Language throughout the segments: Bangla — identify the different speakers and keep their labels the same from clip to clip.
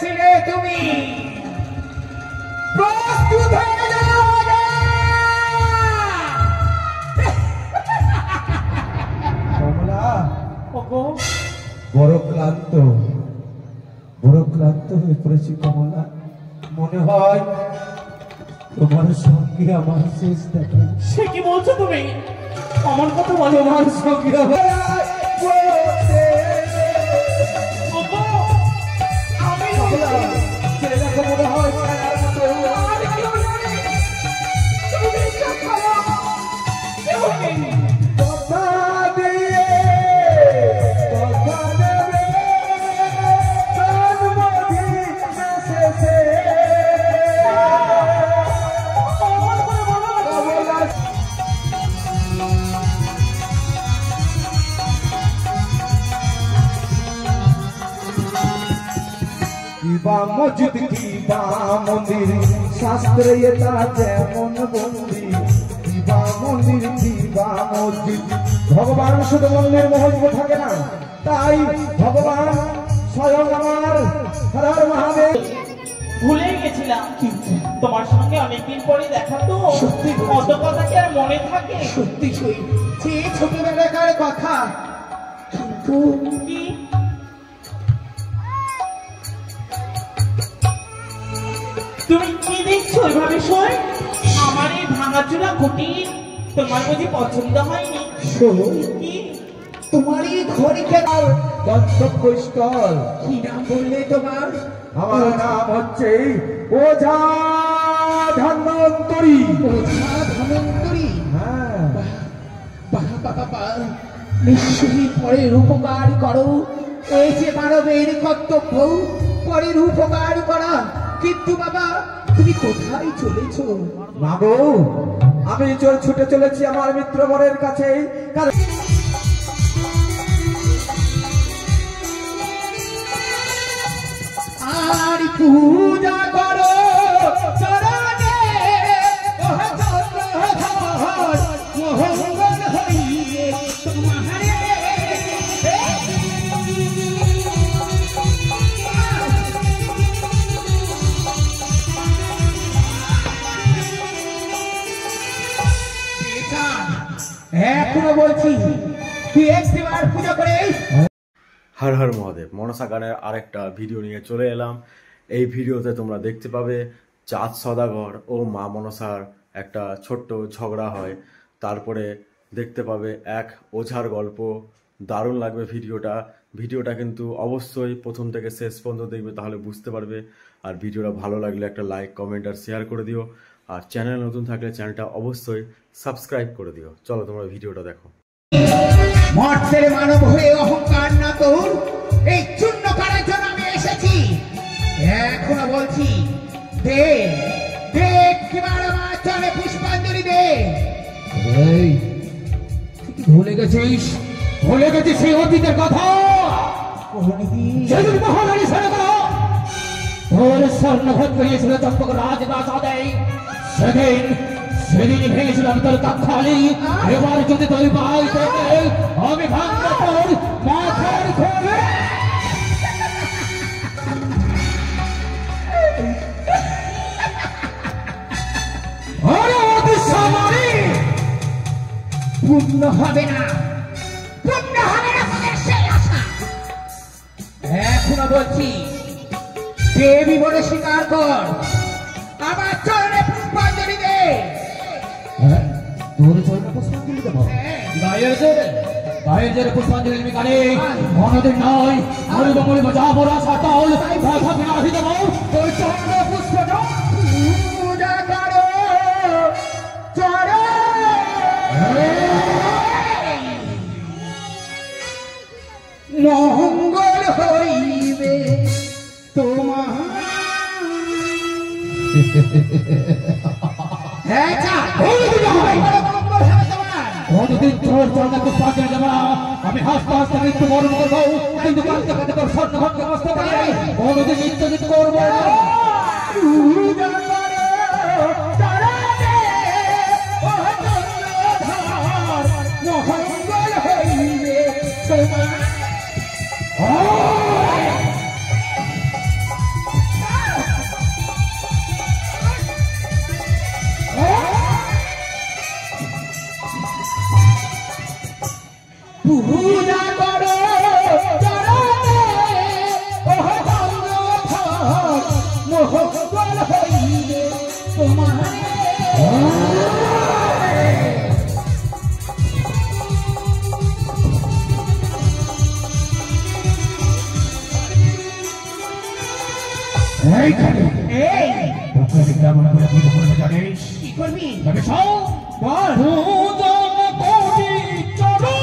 Speaker 1: এসেছিলে তুমি প্রস্তুত হয়ে যাও। কমলা বড় ক্লান্ত হয়ে পড়েছি কমলা। মনে হয় তোমার সঙ্গে আমার শেষ দেখা।
Speaker 2: সে কি বলছো তুমি? আমার কথা বলো।
Speaker 1: তোমার সঙ্গে মনে হয় মসজিদ কিবা মন্দির শাস্ত্রে এটা যেমন বন্দি কিবা মন্দির কিবা মসজিদ। ভগবান শুধু মন্দির মহজব থাকে না, তাই ভগবান স্বয়ং আমার হর হর মহাদেব।
Speaker 2: ভুলে গেছিলাম তোমার সঙ্গে অনেকদিন পরে দেখা, তো
Speaker 1: সত্যি
Speaker 2: কত কথা কি আর মনে থাকে?
Speaker 1: সত্যি সে ছোটবেলাকার কথা, কিন্তু
Speaker 2: কি তুমি কি দেখছো ওইভাবে? শোন, আমার এই ভাঙাচোরা কুটির তোমার বুঝি পছন্দ হয়নি?
Speaker 1: কি তোমারই ঘরে খেলার গন্তব্যস্থল কি নাম বললে তোমার? আমার নাম হচ্ছে ওঝা ধন্বন্তরী। ওঝা ধন্বন্তরী? হ্যাঁ। বাবা নিশ্চয়ই পরের উপকার করো, এই যে মানবের কর্তব্য পরের উপকার করা। কিন্তু বাবা তুমি কোথায় চলেছ? মাগো আমি ছুটে চলেছি আমার মিত্রবরের কাছে। আর পূজা করো চরণে মঙ্গল হইবে তোমারে। এখনো বলছি তুই একবার পূজা করে।
Speaker 3: হর হর মহাদেব মনসা গানের আরেকটা ভিডিও নিয়ে চলে এলাম। এই ভিডিওতে তোমরা দেখতে পাবে চাঁদ সদাগর ও মা মনসার একটা ছোট্ট ঝগড়া হয়, তারপরে দেখতে পাবে এক ওঝার গল্প। দারুণ লাগবে ভিডিওটা কিন্তু অবশ্যই প্রথম থেকে শেষ পর্যন্ত দেখবে, তাহলে বুঝতে পারবে। আর ভিডিওটা ভালো লাগলে একটা লাইক কমেন্ট আর শেয়ার করে দিও, আর চ্যানেল নতুন থাকলে চ্যানেলটা অবশ্যই সাবস্ক্রাইব করে দিও। চলো তোমরা ভিডিওটা দেখো।
Speaker 1: মর্তের মানব হয়ে অহংকার না তোর, এই চূর্ণ করার জন্য আমি এসেছি। এখনো বলছি দে দে কিবার আমার চলে পুষ্পাঞ্জলি দে। এই ভুলে গেছিস সেই অতীতের কথা? সেদিন মহারানী সরকার তোর স্বর্ণভোগ করিয়েছিল চম্পক রাজপ্রাসাদে। সেদিন ভেঙেছিলাম তোর কাঠালি। এবার যদি তুই পাই তোকে আমি ভাঙবো তোর মাথার ঘরে। পূর্ণ হবে না তোদের সেই আশা। এখনো বলছি দেবী বলে স্বীকার কর, আমার চরণে পুষ্পাঞ্জলি দে। তোর চরণে পুষ্পাঞ্জলি দেব? গায়ের জোরে পুষ্পাঞ্জলি আমি কানে কোনদিন নয়। মরিব যাবো রাশা তাল ভাষা বিনাশি দেব। তোর চরণে পুষ্প পূজা করো মঙ্গল হইবে তোমার। আমি হাসতে হাসতে মৃত্যু বরণ করবো, কিন্তু কাঁদতে কাঁদতে তোর স্বর্ণ ভক্ত নষ্ট করে কোনদিন নিত্যজিত করবো। মঙ্গল হইবে তোমার। মহঙ্গল হইবে তোমার।
Speaker 4: এইখানে
Speaker 1: এই
Speaker 4: তোকে কেমন করে পুজো করবে জানিস?
Speaker 1: কি করবি?
Speaker 4: তবে শোন,
Speaker 1: বল।
Speaker 4: পূজন কোটি চরণে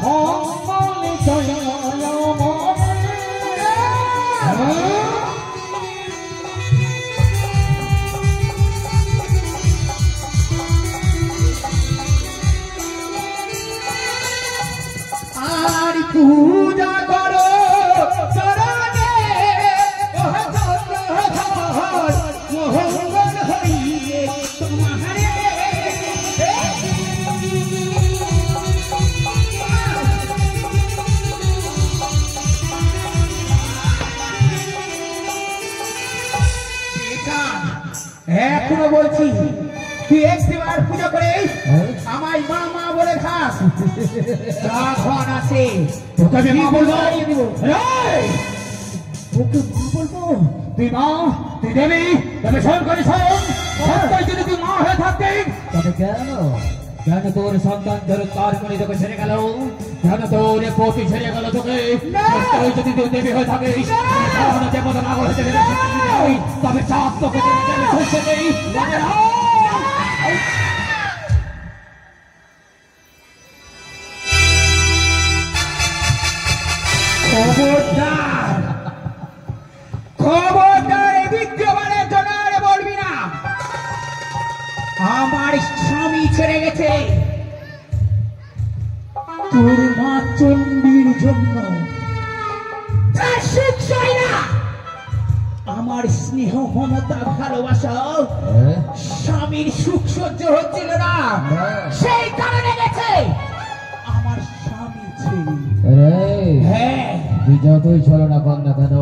Speaker 4: মঙ্গল জয়
Speaker 1: আর পূজা করো চরণে মহঙ্গল হইবে তোমার। এখনো বলছি তুই একবার পুজো করে আমায় মা মা বলে খাস। যখন আসে
Speaker 4: তোকে আমি মা বলবো?
Speaker 1: দিব।
Speaker 4: এই!
Speaker 1: তোকে মা বলবো?
Speaker 4: তুই মা, তুই দেবী, তবে শোন করে শোন, সত্যই যদি তুই মা হয়ে থাকতি তবে কেন কেন তোর সন্তান ধরে তার মনে তোকে ছেড়ে গেল? কেন তোর পতি ছেড়ে গেল তোকে? সত্যই যদি তুই দেবী হয়ে থাকিস তাহলে দেবতা না হয়ে যেতে তবে চাপ তোকে দেবে খুঁজতে নেই।
Speaker 1: খবরদার খবরদার এই বিদ্যমানের জন্য আর বলবি না। আমার স্বামী ছেড়ে গেছে তোর মা চণ্ডীর জন্য। তার সুখ চাই না। আমার স্নেহ মমতা ভালোবাসা স্বামীর সুখ সহ্য হচ্ছিল না, সেই কারণে গেছে আমার স্বামী ছেড়ে। হ্যাঁ
Speaker 4: তুই যতই চলো না কর না কেন,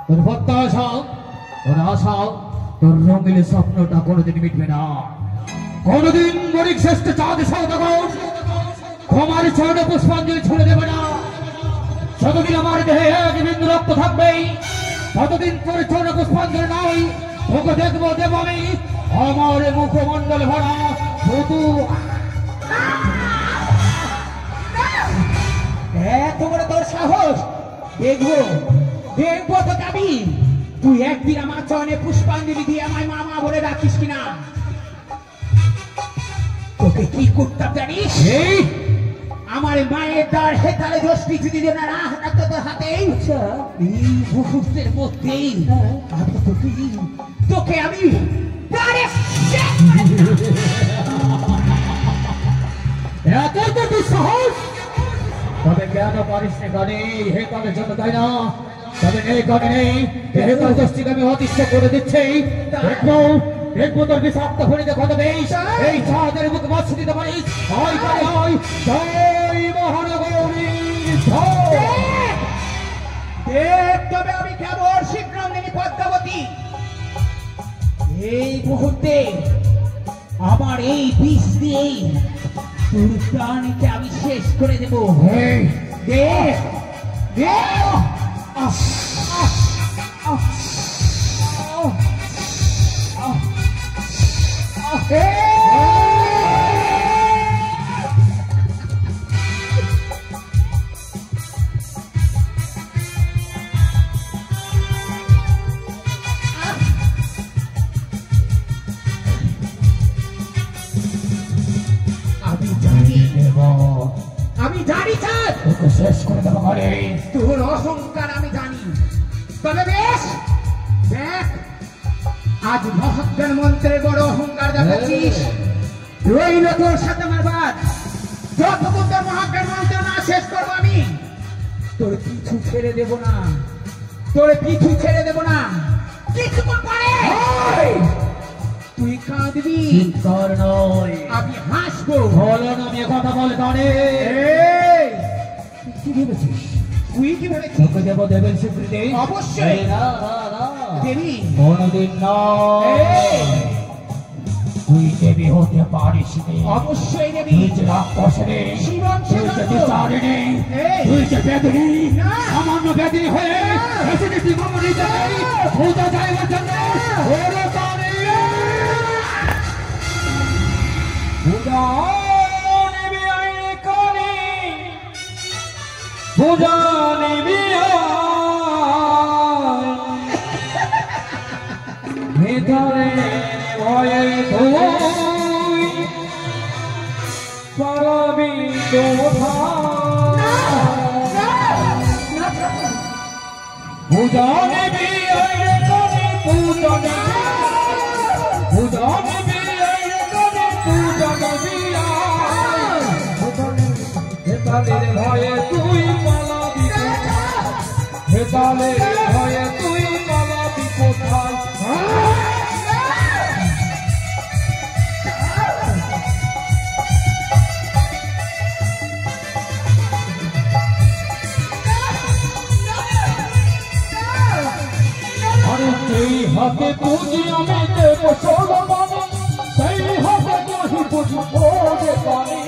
Speaker 4: তোর প্রত্যাশা, তোর আশা, তোর রঙিন স্বপ্নটা কোনোদিন মিটবে না। কোনোদিন মরিক শ্রেষ্ঠ চাঁদ সৌদাগর তোমার চরণে পুষ্পাঞ্জলি ছুড়ে দেবে না। যতদিন আমার দেহে এক বিন্দু রক্ত থাকবে ততদিন তোর চরণে পুষ্পাঞ্জলি নাই। তোকে দেখবো দেব আমি আমার মুখমণ্ডল ভরা শুধু।
Speaker 1: এত বড় তোর সাহস! দেখবো দেখবো তো যাবি তুই একদিন আমার চরণে পুষ্পাঞ্জলি দিয়ে আমায় মামা বলে রাখিস কিনা। তোকে কি করতাম জানিস?
Speaker 4: এই
Speaker 1: আমার মায়ের দ্বার হেতালে দোষটি যদি না হাঁটাতো তোর হাতে এই মুহূর্তের মধ্যেই আমি তোকে আমি দ্বারে শেষ করে দিতাম।
Speaker 4: এত তো তুই সাহস! তবে কেন পারিস না গানে হে কাজের জন্য তাই না? তবে নেই গানে নেই হে কাজ দোষটিকে আমি অতিষ্ঠ করে দিচ্ছি। দেখবো দেখবো তোর বিষাক্ত ফরিতে কত বেশ এই চাঁদের মুখে মাছ দিতে পারিস। হয় করে হয় জয় মহানগরী জয়।
Speaker 1: দেখ তবে আমি কেবল শিবরঙ্গিনী পদ্মাবতী এই মুহূর্তে আমার এই বিষ দিয়েই তোর প্রাণীকে আমি শেষ করে দেব।
Speaker 4: এই
Speaker 1: দেখ দেখ আমি জানি চাঁদ
Speaker 4: তোকে শেষ করে দেবো ঘরে।
Speaker 1: তোর অহংকার আমি জানি। তবে বেশ দেখ আজ মহাজ্ঞান মন্ত্রের বড় অহংকার দেখাচ্ছিস। রইল তোর সাথে আমার বাদ। যতক্ষণ তোর মহাজ্ঞান মন্ত্র না শেষ করবো আমি তোর পিছু ছেড়ে দেব না, তোর পিছু ছেড়ে দেব না। কিছুক্ষণ পরে তুই কাঁদবি,
Speaker 4: চিৎকার নয়
Speaker 1: আমি হাসবো।
Speaker 4: বলো না আমি কথা বলে গানে।
Speaker 1: এই,
Speaker 4: কি ভেবেছিস
Speaker 1: তুই কি ভেবেছিস?
Speaker 4: তোকে দেবো দেবের স্বীকৃতি?
Speaker 1: অবশ্যই।
Speaker 4: এই না না না
Speaker 1: দেবী
Speaker 4: কোনদিন নয়।
Speaker 1: এই,
Speaker 4: তুই দেবী হতে পারিস নে।
Speaker 1: অবশ্যই দেবী।
Speaker 4: তুই যে রাক্ষস রে,
Speaker 1: জীবন
Speaker 4: তুই যে বিচারে নে, তুই যে বেদনী, সামান্য বেদনী হয়ে এসেছিস তুই মামুনি যাই পূজা যাইবার জন্য। ওরে তারে পূজা নিবি আইনে কানে, পূজা নিবি ভিতরে ভয়ে তুই পারবি পূজা নিবি আইনে কানে, পূজা নিবি, পূজা নিবি আইনে কানে, পূজা নিবি হেতালের ভয়ে তুই পালাবি, হেতালের ভয়ে তুই পালাবি কোথায়? আরে যেই হাতে পুঁজি আমি দেব সোনা মানে, সেই হাতে কহি পুঁজি পড়ে পানি।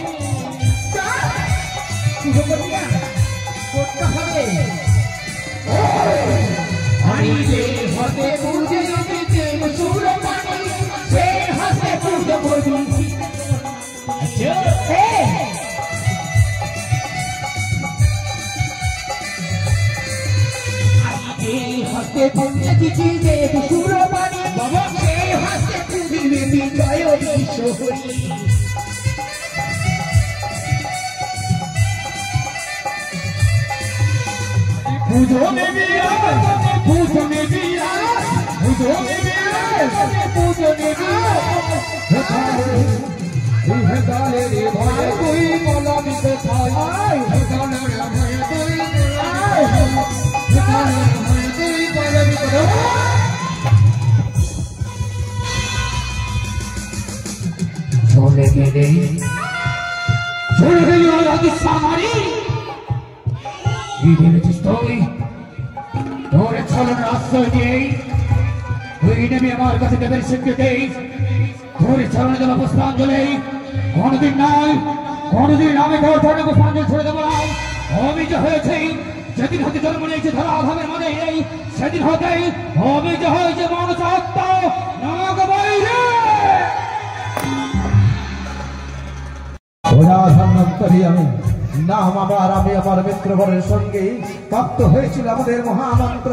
Speaker 1: করতে হবে। আমি যে হাতে পুজো দিতে সুরে পানি, সেই হাতে পুজো করবি। এই হাতে পুজো দিতে দেব সুরে পানি, বাবা সেই হাতে পুজিবে বিজয় বিশ্বহরি।
Speaker 4: পুজো নেবি আগে, পুজো নেবি আগে, পুজো নেবি আগে, পুজো নেবি হেতালে রে ভয়ে তুই পালাবি কোথায়? হেতালে রে ভয়ে তুই, হেতালে রে ভয়ে তুই পালাবি কোথায়? চলে গেলে রাজি সামারি ভেবেছিস তুই তোর ছলন আশ্রয় দিয়েই তুই নেমে আমার কাছে দেবের স্বীকৃতি, তোর ছলনে দেওয়া পুষ্পাঞ্জলি কোনদিন নয়, কোনদিন আমি তোর ধরনের পুষ্পাঞ্জলি ছেড়ে দেবো না। আমি যে হয়েছে যেদিন হতে জন্ম নিয়েছে ধরা আধামের মাঝে, সেদিন হতেই আমি যে হয়েছে মানুষ আত্মা নাগ বাইরে।
Speaker 5: ধন্যন্তরী আমি নাম আমার, আমি আমার মিত্রবরের সঙ্গে প্রাপ্ত হয়েছিল আমাদের মহামন্ত্র,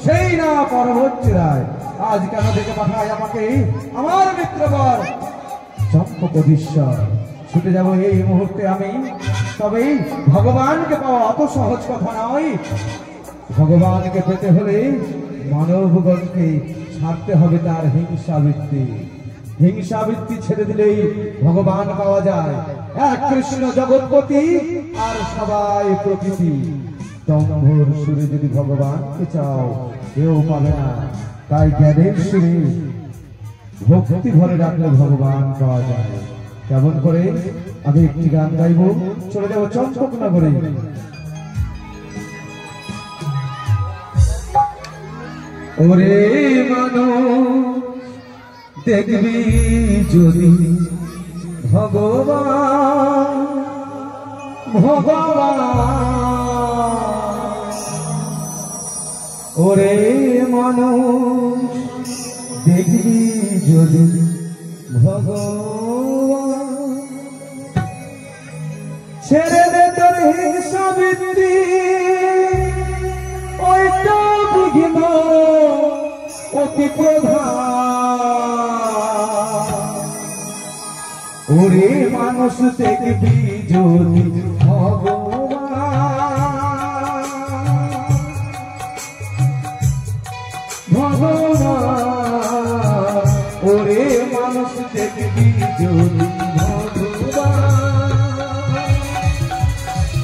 Speaker 5: সেই না পরবর্তী রায়। আজ কেন থেকে পাঠায় আমাকে আমার মিত্রবর চম্পকধীশ্বর? ছুটে যাব এই মুহূর্তে আমি, তবে ভগবানকে পাওয়া অত সহজ কথা নয়। ভগবানকে পেতে হলে মানবগণকে ছাড়তে হবে তার হিংসাবৃত্তি। হিংসাবৃত্তি ছেড়ে দিলেই ভগবান পাওয়া যায়। এক কৃষ্ণ জগৎপতি আর সবাই প্রকৃতি। দম্ভর সুরে যদি ভগবানকে চাও কেউ পাবে না, তাই জ্ঞানের সুরে ভক্তি ভরে রাখলে ভগবান পাওয়া যায়। কেমন করে? আমি একটি গান গাইব, চলে যাবো চম্পকনগরে। ওরে মানুষ দেখবি যদি ভগবান, ভগবান ওরে মানুষ দেখবি যদি ভগবান, ছেড়ে দে তোর হিংসাবৃত্তি, ওইটা বিঘ্ন অতি প্রধান। ওরে মানুষ দেখবি যদি ভগবান, ভগবান ওরে মানুষ দেখবি যদি ভগবান।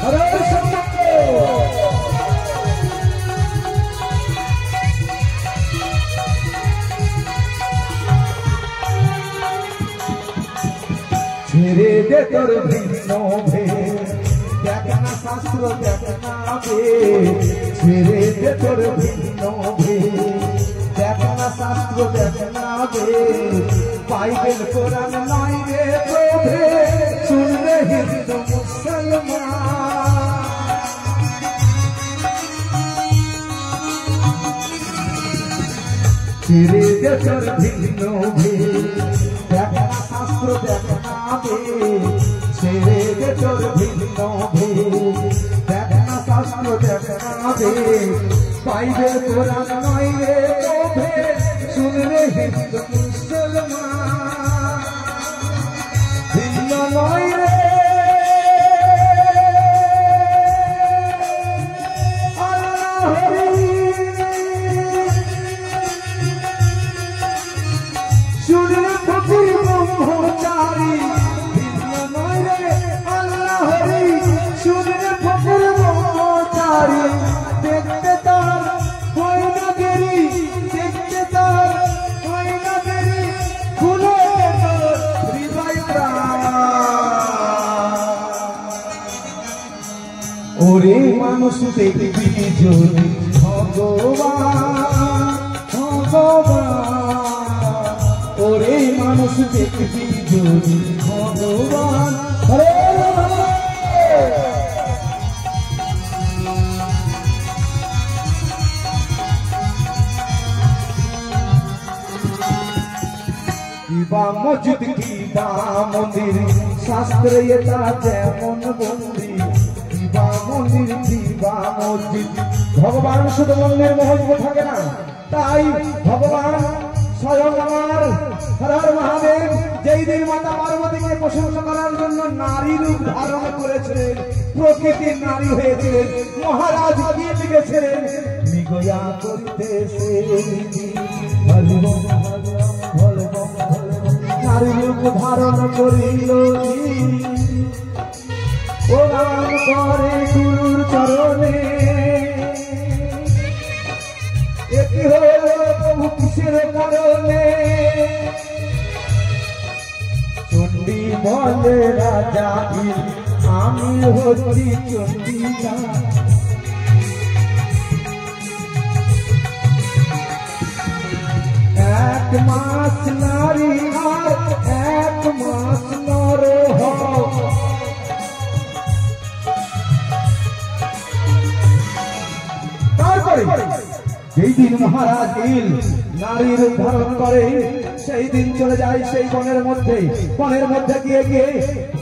Speaker 5: হরে ছেড়ে দে তোর ভিন্ন ভেদ, দেখ না শাস্ত্র দেখ না বেদ। ছেড়ে দে তোর ভিন্ন ভেদ, দেখ না শাস্ত্র দেখ না বেদ। বাইবেল কোরআন নয় রে প্রভে শুনবে হিন্দু মুসলমান ছেড়ে দে তোর ভিন্ন ভেদ দেখ না শাস্ত্র দেখ না বেদ ছেড়ে দে তোর ভিন্ন ভেদ দেখ না শাস্ত্র দেখ না বেদ বাইবেল কোরআন নয় রে প্রভে শুনবে হিন্দু মুসলমান ভিন্ন নয় রে শুনলে ফকির ব্রহ্মচারী ভিন্ন নয় রে আল্লাহ হরি শুনলে ফকির ব্রহ্মচারী দেখতে তার হয় না দেরি দেখতে তার হয় না দেরি খুলে তোর হৃদয় প্রাণ ওরে মানুষ দেখবি যদি ভগবান ভগবান ওরে মানুষ দেখবি যদি ভগবান হরে কিবা মসজিদ কিবা মন্দির শাস্ত্রে এটা যেমন বন্দি কিবা মন্দির কিবা মসজিদ ভগবান শুধু মন্দির মহজব থাকে না তাই ভগবান স্বয়ং আমার হর হর মহাদেব যেই দিন মাতা পার্বতীকে প্রশংসা করার জন্য নারী রূপ ধারণ করেছিলেন প্রকৃতির নারী হয়েছিলেন মহারাজ গিয়ে লিখেছিলেন নিগয়া করিতেছে নারী রূপ ধারণ করিল ও রাম করে গুরুর চরণে একই হল প্রভু কিসের কারণে চণ্ডী বলে রাজা আমি হচ্ছি চণ্ডীরা এক মাস নারী আর এক মাস নর তারপরে যেই দিন মহারাজ নারী রূপ ধারণ করে সেই দিন চলে যায় সেই বনের মধ্যে গিয়ে গিয়ে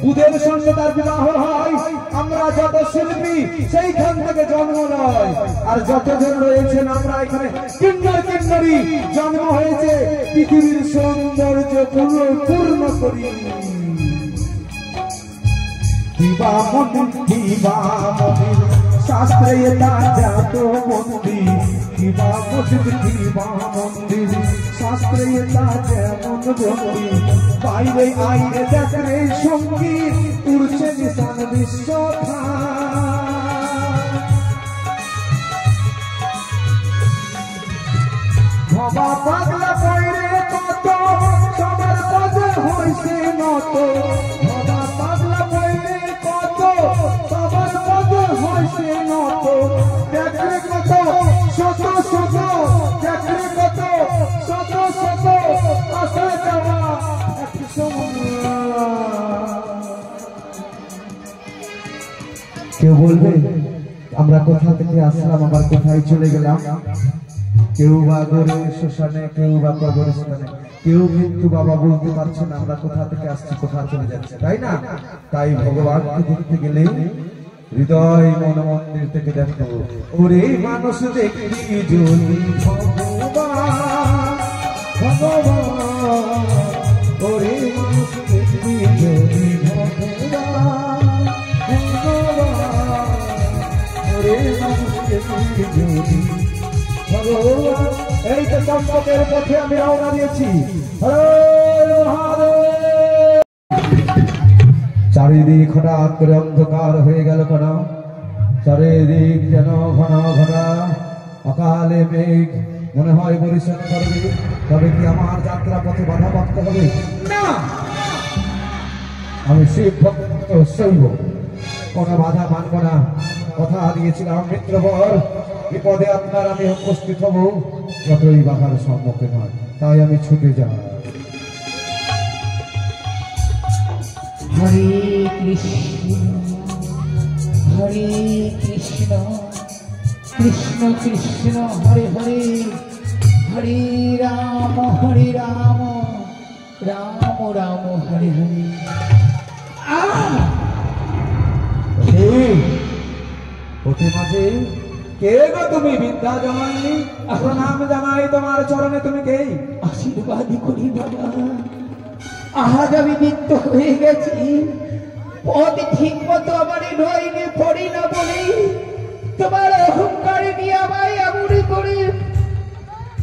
Speaker 5: বুধের সঙ্গে তার বিবাহ হয় আমরা যত শিল্পী সেইখান থেকে জন্ম নয় আর যতজন রয়েছেন আমরা এখানে কিন্নর কিন্নরী জন্ম হয়েছে পৃথিবীর সৌন্দর্য পূর্ণ করি দিবা মন্দির শাস্ত্রে এটা যাত মন্দির কিবা মসজিদ কিবা মন্দির শাস্ত্রে এটা যেমন বন্দি বাইরে আইরে দেখরে সঙ্গীত উড়ছে নিশান বিশ্ব ভবা পাগলা বাইরে কত সবার পদে হয়েছে নত ভবা পাগলা বাইরে কত সবার পদে হয়েছে নত দেখরে কত শত শত দেখরে কত শত শত আসে যাওয়া এক সময় কেউ বলবে আমরা কোথা থেকে আসলাম আবার কোথায় চলে গেলাম কেউ বা গরে শ্মশানে কেউ বা কবরস্থানে কেউ কিন্তু বাবা বলতে পারছে না আমরা কোথা থেকে আসছি কোথা চলে যাচ্ছে তাই না তাই ভগবানকে দেখতে গেলে হৃদয় মন মন্দির থেকে দেখো ওরে মানুষ দেখবি যদি ভগবান ভগবান ওরে মানুষ দেখবি যদি ভগবান ভগবান ওরে মানুষ দেখবি যদি ভগবান এই তো সম্পদের পথে আমি রওনা দিয়েছি চারিদিক হঠাৎ করে অন্ধকার হয়ে গেল কেন চারিদিক যেন ঘন ঘন অকালে মেঘ মনে হয় বরিশাল করবে তবে কি আমার যাত্রা পথে বাধাপ্রাপ্ত হবে না আমি শিব ভক্ত শৈব কোনো বাধা মানব না কথা দিয়েছিলাম মিত্রবর বিপদে আপনার আমি উপস্থিত হব যতই বাধার সম্মুখীন হয় তাই আমি ছুটে যাই
Speaker 1: হরে কৃষ্ণ হরে কৃষ্ণ কৃষ্ণ কৃষ্ণ হরে হরে হরে রাম রাম রাম হরে হরে।
Speaker 5: ওতে মাঝে কে গো তুমি? বিদ্যা জামাই, প্রণাম জানাই তোমার চরণে। তুমি কে?
Speaker 1: আশীর্বাদ করি বাবা, আজ আমি নিত্য হয়ে গেছি, পথ ঠিক মতো আমার নইলে পড়ি না বলে তোমার অহংকার নিয়ে আমায় এমন করে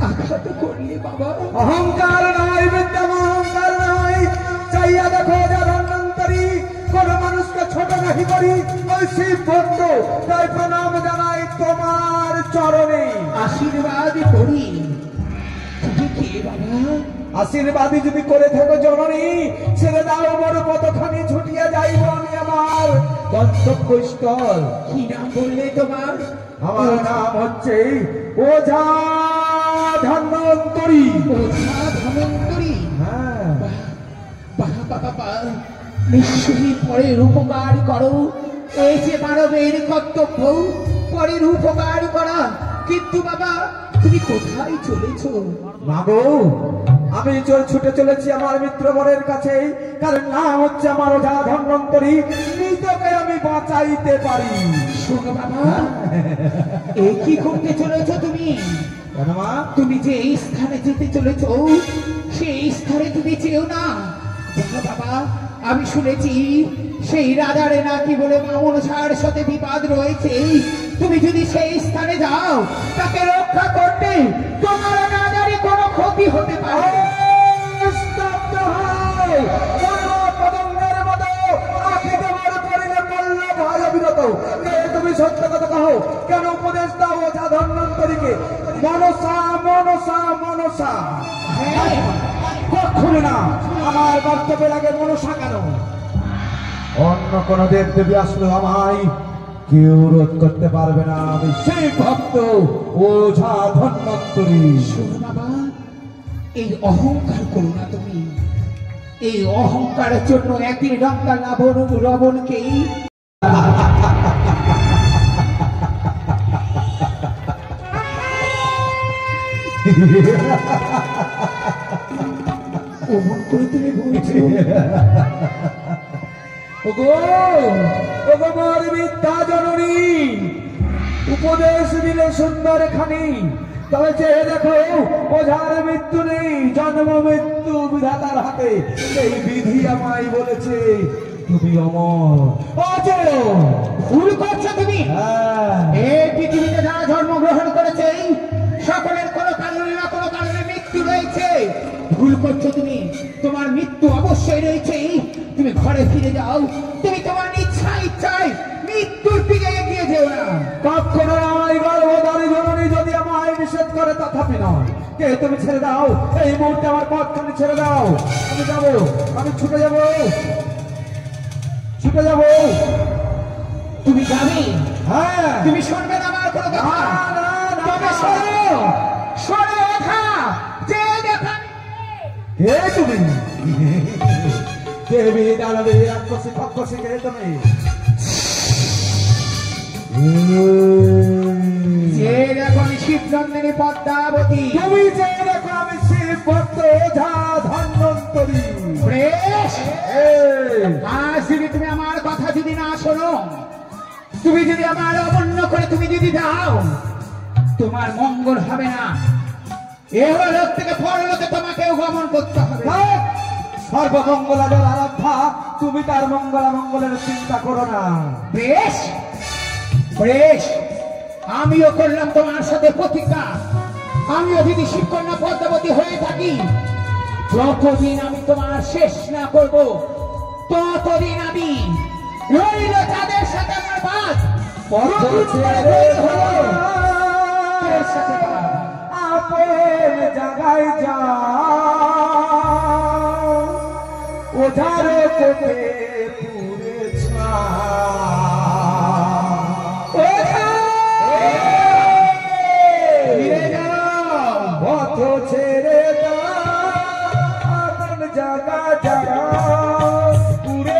Speaker 1: আঘাত করলে বাবা।
Speaker 5: অহংকার নয় বিদ্যা, অহংকার নয়। চাইয়া দেখো যা ধন্বন্তরী, কোন মানুষকে ছোট নাহি করি, ওই শিব ভক্ত, তাই প্রণাম জানাই তোমার চরণে।
Speaker 1: আশীর্বাদ করি। তুমি কে বাবা?
Speaker 5: আশীর্বাদী যদি করে থাকো জননী, ছেড়ে দাও বড় কতখানি ছুটিয়া যাইব আমি আমার গন্তব্যস্থল।
Speaker 1: কি নাম বললে তোমার?
Speaker 5: আমার নাম হচ্ছে ওঝা ধন্বন্তরী।
Speaker 1: ওঝা ধন্বন্তরী।
Speaker 5: হ্যাঁ,
Speaker 1: বাবা নিশ্চয়ই পরের উপকার করো, এই যে মানবের কর্তব্য পরের উপকার করা। কিন্তু বাবা তুমি কোথায় চলেছো?
Speaker 5: মাগো আমি ছুটে চলেছি আমার মিত্রবরের কাছে, কারণ নাম হচ্ছে আমার ওঝা ধন্বন্তরী। মৃতকে আমি বাঁচাইতে পারি।
Speaker 1: শোনো বাবা, এ কি করতে চলেছো তুমি?
Speaker 5: কেন মা?
Speaker 1: তুমি যে এই স্থানে যেতে চলেছো, সেই স্থানে তুমি যেও না। দেখো বাবা, আমি শুনেছি সেই রাজারে নাকি বলে মনসার সাথে বিবাদ রয়েছে। তুমি যদি সেই স্থানে যাও, তাকে রক্ষা করতে তোমার রাজারে কোনো ক্ষতি হতে পারে।
Speaker 5: স্তব্ধ হও, পদঙ্গের মতো আঁখি তোমার পরিলে পড়ল ভয় বিরত। তুমি সত্য কথা কহো, কেন উপদেশ দাও ওঝা ধন্বন্তরীকে? মনসা মনসা মনসা।
Speaker 1: হ্যাঁ,
Speaker 5: কখনো না, আমার বক্তব্যের আগে মনসা কেন? অন্য কোন দেব দেবী আসলেও আমায় কেউ রোধ করতে পারবে না। আমি সেই ভক্ত ওঝা ধন্বন্তরী।
Speaker 1: শোনো বাবা, এই অহংকার করো না তুমি। এই অহংকারের জন্য একদিন রঙ্গা লবণকে অমন করে তুমি বলছো।
Speaker 5: ওগো ওগো মোর বিদ্যা জননী, উপদেশ দিলে সুন্দর খানি, তবে চেয়ে দেখো ওঝার মৃত্যু নেই, জন্ম মৃত্যু বিধাতার হাতে। এই বিধি আমায় বলেছে তুমি অমর। অজেয়
Speaker 1: ভুল করছো তুমি।
Speaker 5: হ্যাঁ,
Speaker 1: এই পৃথিবীতে যারা জন্মগ্রহণ করেছে, সকলের কোনো কারণে না কোনো কারণে মৃত্যু রয়েছে। ভুল করছো তুমি, তোমার মৃত্যু অবশ্যই রয়েছে। তুমি ঘরে ফিরে যাও, তুমি তোমার ইচ্ছায় মৃত্যুর দিকে এগিয়ে যেও না।
Speaker 5: কখনো নয় গর্ভধারী জননী যদি আমায় নিষেধ করে, তথাপি নয়। কে তুমি ছেড়ে দাও, এই মুহূর্তে আমার পথখানি ছেড়ে দাও। আমি যাবো, আমি ছুটে যাবো, ছুটে যাবো।
Speaker 1: তুমি যাবে?
Speaker 5: হ্যাঁ,
Speaker 1: তুমি শুনবে না আমার কোনো কথা? তবে শোনো, শোনো কথা, যে দেখা
Speaker 5: কে তুমি? দেবী দানবী রাক্ষসী ফক্ষসী, কে তুমি?
Speaker 1: যে দেখো শিবনন্দিনী পদ্মাবতী।
Speaker 5: তুমি যে দেখো আমি শিব ভক্ত ওঝা ধন্বন্তরী।
Speaker 1: বেশ, আজ যদি তুমি আমার কথা যদি না শোনো, তুমি যদি আমার অমান্য করে তুমি যদি যাও, তোমার মঙ্গল হবে না। এহলোক থেকে পরলোকে তোমাকেও গমন করতে হবে।
Speaker 5: সর্বমঙ্গলাদের আরাধ্যা, তুমি তার মঙ্গলা মঙ্গলের চিন্তা করো না।
Speaker 1: বেশ বেশ, আমিও করলাম তোমার সাথে প্রতিজ্ঞা। আমিও যদি শিবকন্যা পদ্মাবতী হয়ে থাকি, যতদিন আমি তোমার শেষ না করব, ততদিন আমি রইল তাদের সাথে আমার বাদ।
Speaker 5: আপন জায়গায় যা, ওঝার কোপে পুরে ছা। পথ ছেড়ে দাও, আপন জায়গা যা, পুরে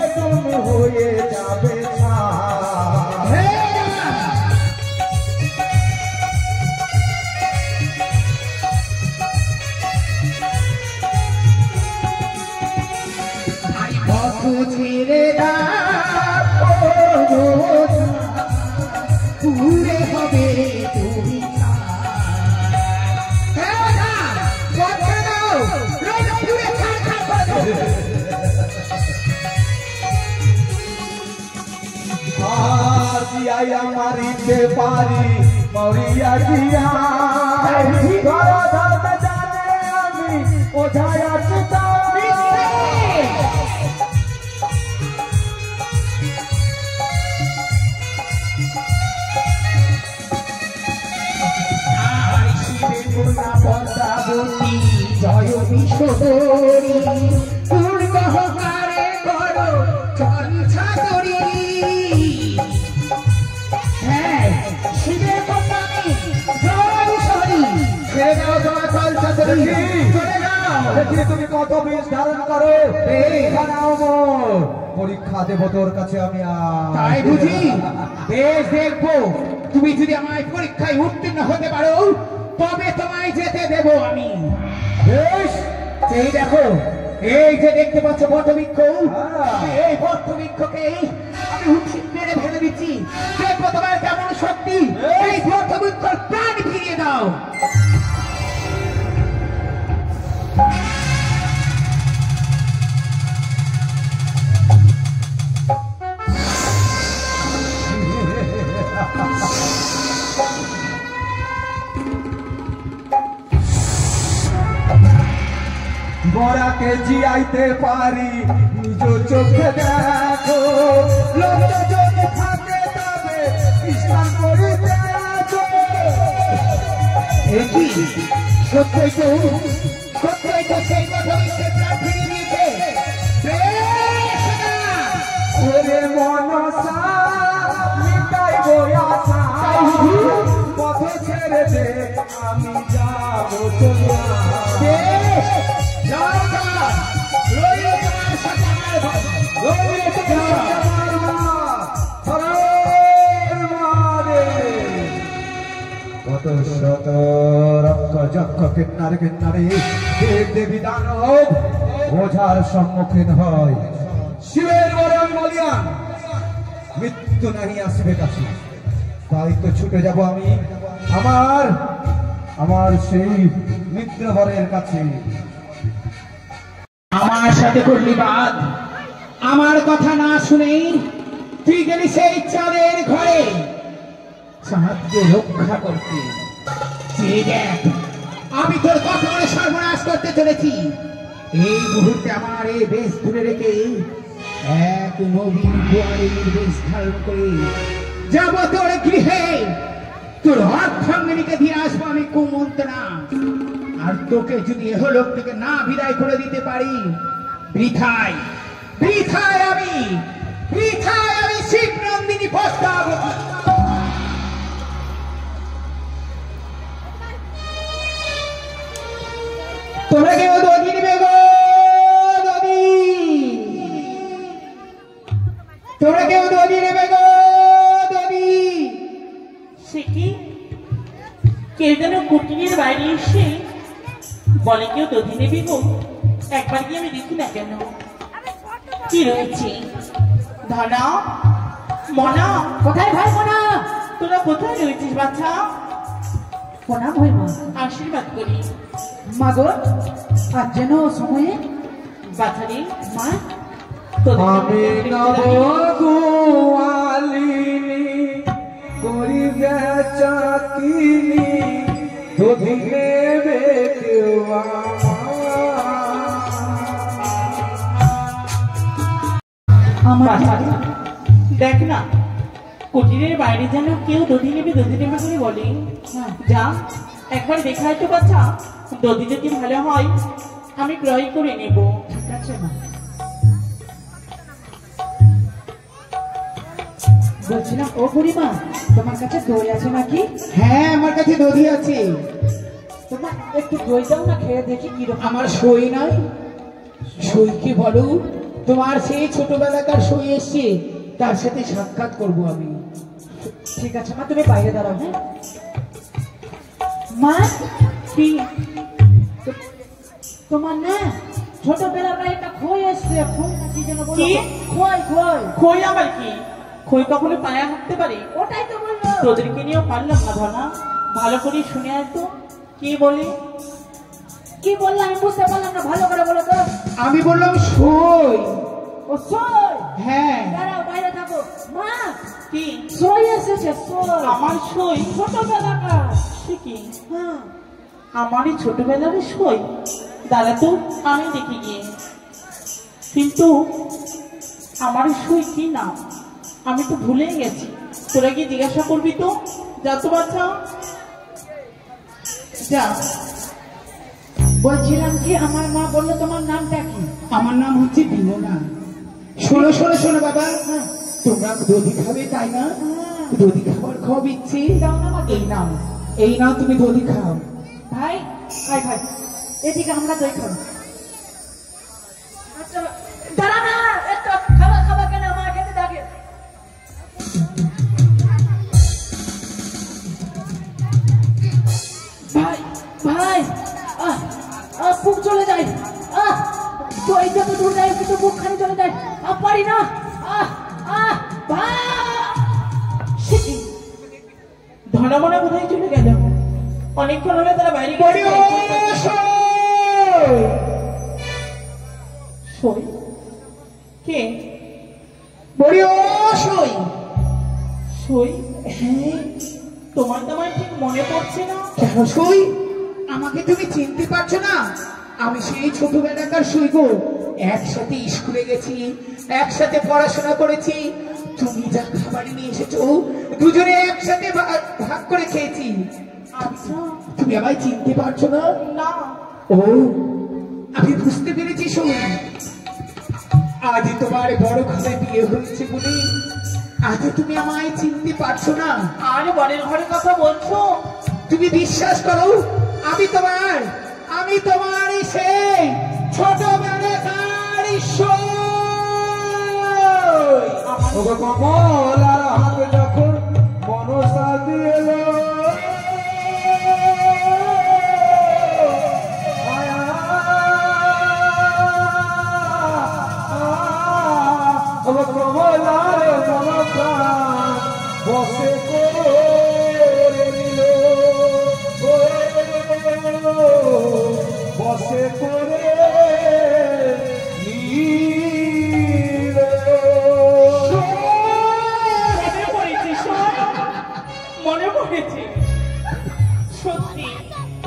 Speaker 5: জিয়াইয়া মারিতে পারি মরিয়া জিয়া ধরা ধরতে জানে আমি ওঝায় আছি
Speaker 1: জয় বিশ্বরি দুর্গহকারে করো চঞ্ছাদরি। হ্যাঁ, শিবের কন্যাকে জয় বিশ্বরি। ছেড়ে দাও তোমার চঞ্ছাদরি, চলে যাও।
Speaker 5: দেখি তুমি কত বিষ ধারণ করো। এইখানে অমর পরীক্ষা দেব তোর কাছে আমি।
Speaker 1: তাই বুঝি? বেশ দেখবো, তুমি যদি আমায় পরীক্ষায় উত্তীর্ণ হতে পারো তবে তোমায় যেতে দেব আমি।
Speaker 5: বেশ,
Speaker 1: এই দেখো, এই যে দেখতে পাচ্ছ বটবৃক্ষ, এই বটবৃক্ষকে আমি উঠিয়ে মেরে ফেলে দিচ্ছি। দেখবো তোমার কেমন শক্তি। এই বটবৃক্ষর প্রাণ ফিরিয়ে দাও।
Speaker 5: বরাকে জিয়াইতে পারি নিজ চোখে দেখো, লোক যদি থাকে তবে স্নান করিতে আসো।
Speaker 1: একই সত্যই তো, সত্যই তো সেই বটবৃক্ষের প্রাণ ফিরিয়ে দিয়েছে। বেশ না।
Speaker 5: ওরে মনসা মিটাইব আশা, পথ ছেড়ে দে আমি যাব চলিয়া।
Speaker 1: বেশ, জয় জয়, রইল তোমার সাথে আমার ভাই, রইল তোমার।
Speaker 5: কত শত রক্ষ যক্ষ কিন্নারে কিন্নারে দেব দেবী দানব ওঝার সম্মুখীন হয়। শিবের বরং বলিয়ান মৃত্যু নাহি আসবে কাছে। তাই তো ছুটে যাব আমি আমার আমার সেই মিত্রবরের কাছে।
Speaker 1: আমার সাথে করলি বাদ, আমার কথা না শুনেই তুই গেলি সেই চাঁদের ঘরে চাঁদকে রক্ষা করতে। চেয়ে দেখ, আমি তোর কত বড় সর্বনাশ করতে চলেছি। এই মুহূর্তে আমার এই বেশ ধরে রেখে এক নবীন গোয়ারের বেশ ধারণ করে যাব তোর গৃহে। তোর অর্ধাঙ্গিনীকে দিয়ে আসবো আমি কুমন্ত্রণা। আর তোকে যদি এহলোক থেকে না বিদায় করে দিতে পারি, বৃথায় বৃথায় আমি শিব নন্দিনী প্রস্তাব। তোমরা কেউ দধি নেবে গো, দধি। তোমরা কেউ দধি নেবে গো, দধি।
Speaker 2: সে কি কেউ যেন কুটিরের বাইরে এসে বলে কেউ দধি নেবি গো। একবার কি আমি দেখি না কেন কি রয়েছে। ধনা মনা,
Speaker 4: কোথায় ভাই মনা?
Speaker 2: তোরা কোথায় রয়েছিস বাচ্চা?
Speaker 4: প্রণাম ভাই মা।
Speaker 2: আশীর্বাদ করি
Speaker 4: মাগো, আজ যেন সময়ে
Speaker 2: বাচ্চারে
Speaker 4: মা
Speaker 5: আমি নব গোয়ালিনী করিবে চাকিনি দধি নেবে কেউ
Speaker 4: আমার
Speaker 2: বাচ্চা, দেখ না কুটিরের বাইরে যেন কেউ দধি নেবে করে বলে। যা একবার দেখা তো বাচ্চা, দধি যদি ভালো হয় আমি ক্রয় করে নেব।
Speaker 4: ঠিক আছে মা। বলছিলাম ও বুড়িমা, তোমার কাছে দই আছে নাকি?
Speaker 1: হ্যাঁ, আমার কাছে দধি আছে।
Speaker 4: তোমার একটু দই দাও না, খেয়ে দেখি কিরকম।
Speaker 1: আমার সই নাই। সই কি বলো? তোমার সেই ছোটবেলাকার সই এসছে, তার সাথে সাক্ষাৎ করব আমি।
Speaker 4: ঠিক আছে মা, তুমি বাইরে দাঁড়াও। হ্যাঁ মা,
Speaker 2: কি
Speaker 4: তোমার না ছোটবেলার একটা খই এসছে, খই নাকি যেন বলো।
Speaker 2: কি?
Speaker 4: খই খই
Speaker 2: খই আবার কি? খই কখনো পায়ে হাঁটতে পারে?
Speaker 4: ওটাই তো বললো।
Speaker 2: তোদেরকে নিয়েও পারলাম না ধনা। ভালো করে শুনে আসতো কি বলে।
Speaker 4: কি বললে আমি বুঝতে পারলাম না, ভালো করে বলো তো।
Speaker 1: আমি বললাম সই।
Speaker 4: ও সই?
Speaker 1: হ্যাঁ।
Speaker 4: দাঁড়াও, বাইরে থাকো। মা
Speaker 2: কি
Speaker 6: সই এসেছে সই।
Speaker 2: আমার সই?
Speaker 6: ছোটবেলাকার।
Speaker 2: সে কি? হ্যাঁ, আমারই ছোটবেলার সই। দাদা তো আমি দেখি গিয়ে, কিন্তু আমার সই কি নাম আমি তো ভুলে গেছি। তোরা গিয়ে জিজ্ঞাসা করবি তো। যা তো বাচ্চা যা।
Speaker 6: বলছিলাম কি আমার মা বললো তোমার নামটা কি?
Speaker 1: আমার নাম হচ্ছে বিমলা। শোনো শোনো শোনো বাবা, তোমরা দধি খাবে তাই না? দধি খাবার খুব ইচ্ছে।
Speaker 6: দাও না আমাকে।
Speaker 1: এই নাও তুমি দধি খাও।
Speaker 6: ভাই ভাই ভাই এদিকে আমরা দই খাবো। আচ্ছা দাঁড়া না, একটু খাবার খাবার কেন আমার খেতে থাকে। ভাই ভাই বুক চলে যায়। তো এই যত দূর যায় কিন্তু বুকখানি চলে যায়। পারি না। ভাই
Speaker 2: ধনমনা কোথায় চলে গেল? অনেকক্ষণ হলে তারা বাইরে
Speaker 1: বড়ি ও
Speaker 2: গেছে।
Speaker 1: সই।
Speaker 2: সই কে?
Speaker 1: বড়ি ও সই।
Speaker 2: সই?
Speaker 1: হ্যাঁ,
Speaker 2: তোমার তো আমার ঠিক মনে পড়ছে না।
Speaker 1: কেন সই? আমাকে তুমি চিনতে পারছো না? আমি সেই ছোটবেলাকার সই গো। একসাথে স্কুলে গেছি, একসাথে পড়াশোনা করেছি। তুমি যা খাবার নিয়ে এসেছো দুজনে একসাথে ভাগ করে খেয়েছি।
Speaker 2: আচ্ছা,
Speaker 1: তুমি আমায় চিনতে পারছো না?
Speaker 2: না।
Speaker 1: ও, আমি বুঝতে পেরেছি। শোন, আজ তোমার বড় ঘরে বিয়ে হয়েছে বলে আজ তুমি আমায় চিনতে পারছো না।
Speaker 2: আর বরের ঘরের কথা বলছো?
Speaker 1: তুমি বিশ্বাস করো, আমি তোমার সেই ছোটবেলাকার সই।
Speaker 5: ওগো কমল আর হাত যখন মনসা দিল, ওগো কমল আর মনসা বসে করে নিল, বসে করে নিল।
Speaker 2: মনে পড়েছে সই, মনে পড়েছে। সত্যি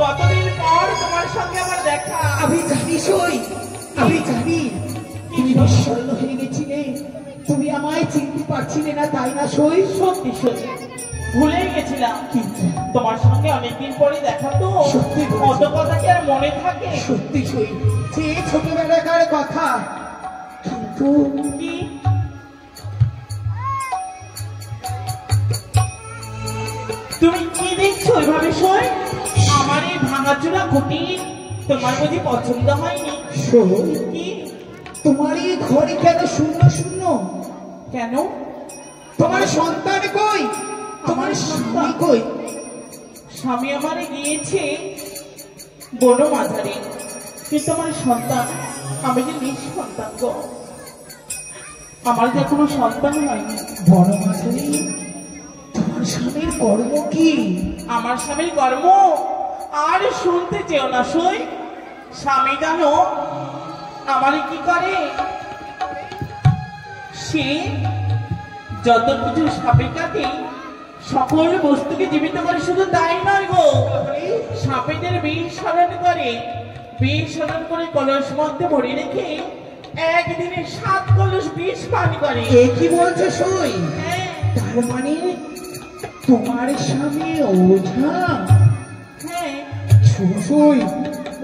Speaker 2: কতদিন পর তোমার সঙ্গে আমার দেখা।
Speaker 1: আমি জানি সই, আমি জানি তুমি নিঃস্বর্ণ হয়ে গেছিলে। তুমি আমায় চিনতে পারছিলে না তাই না সই?
Speaker 2: সত্যি সত্যি ভুলে গেছিলাম।
Speaker 1: কিন্তু
Speaker 2: তোমার সঙ্গে অনেকদিন পরে দেখা তো,
Speaker 1: সত্যি বলছি।
Speaker 2: কত কথা কি আর মনে থাকে?
Speaker 1: সত্যি সই, যে ছোটবেলাকার কথা। কিন্তু
Speaker 2: কি? তুমি কি দেখছো ওইভাবে সই? আমার এই ভাঙাচোরা ঘটি তোমার বুঝি পছন্দ হয়নি?
Speaker 1: সই,
Speaker 2: কি?
Speaker 1: তোমার এই ঘরে কেন শূন্য শূন্য?
Speaker 2: কেন?
Speaker 1: তোমার সন্তান কই? তোমার স্বামী কই?
Speaker 2: স্বামী আমারে গিয়েছে বড় মাঝারে, কিন্তু আমার সন্তান, আমি যে নিঃসন্তান গো। আমার যে কোনো সন্তান হয়নি।
Speaker 1: বড় মাঝারি, তোমার স্বামীর কর্ম কি?
Speaker 2: আমার স্বামীর কর্ম আর শুনতে চেও না সই। স্বামী জানো আমারে কি করে? সে যত কিছু সাপে কাটে সকল বস্তুকে জীবিত করে। শুধু তাই নয় গো, সাপেদের বিষ সাধন করে, বিষ সাধন করে কলস মধ্যে ভরে রেখে একদিনে 7 কলস বিষ পান করে।
Speaker 1: এ কি বলছো সই?
Speaker 2: হ্যাঁ,
Speaker 1: তার মানে তোমার স্বামী ওঝা?
Speaker 2: হ্যাঁ,
Speaker 1: সই,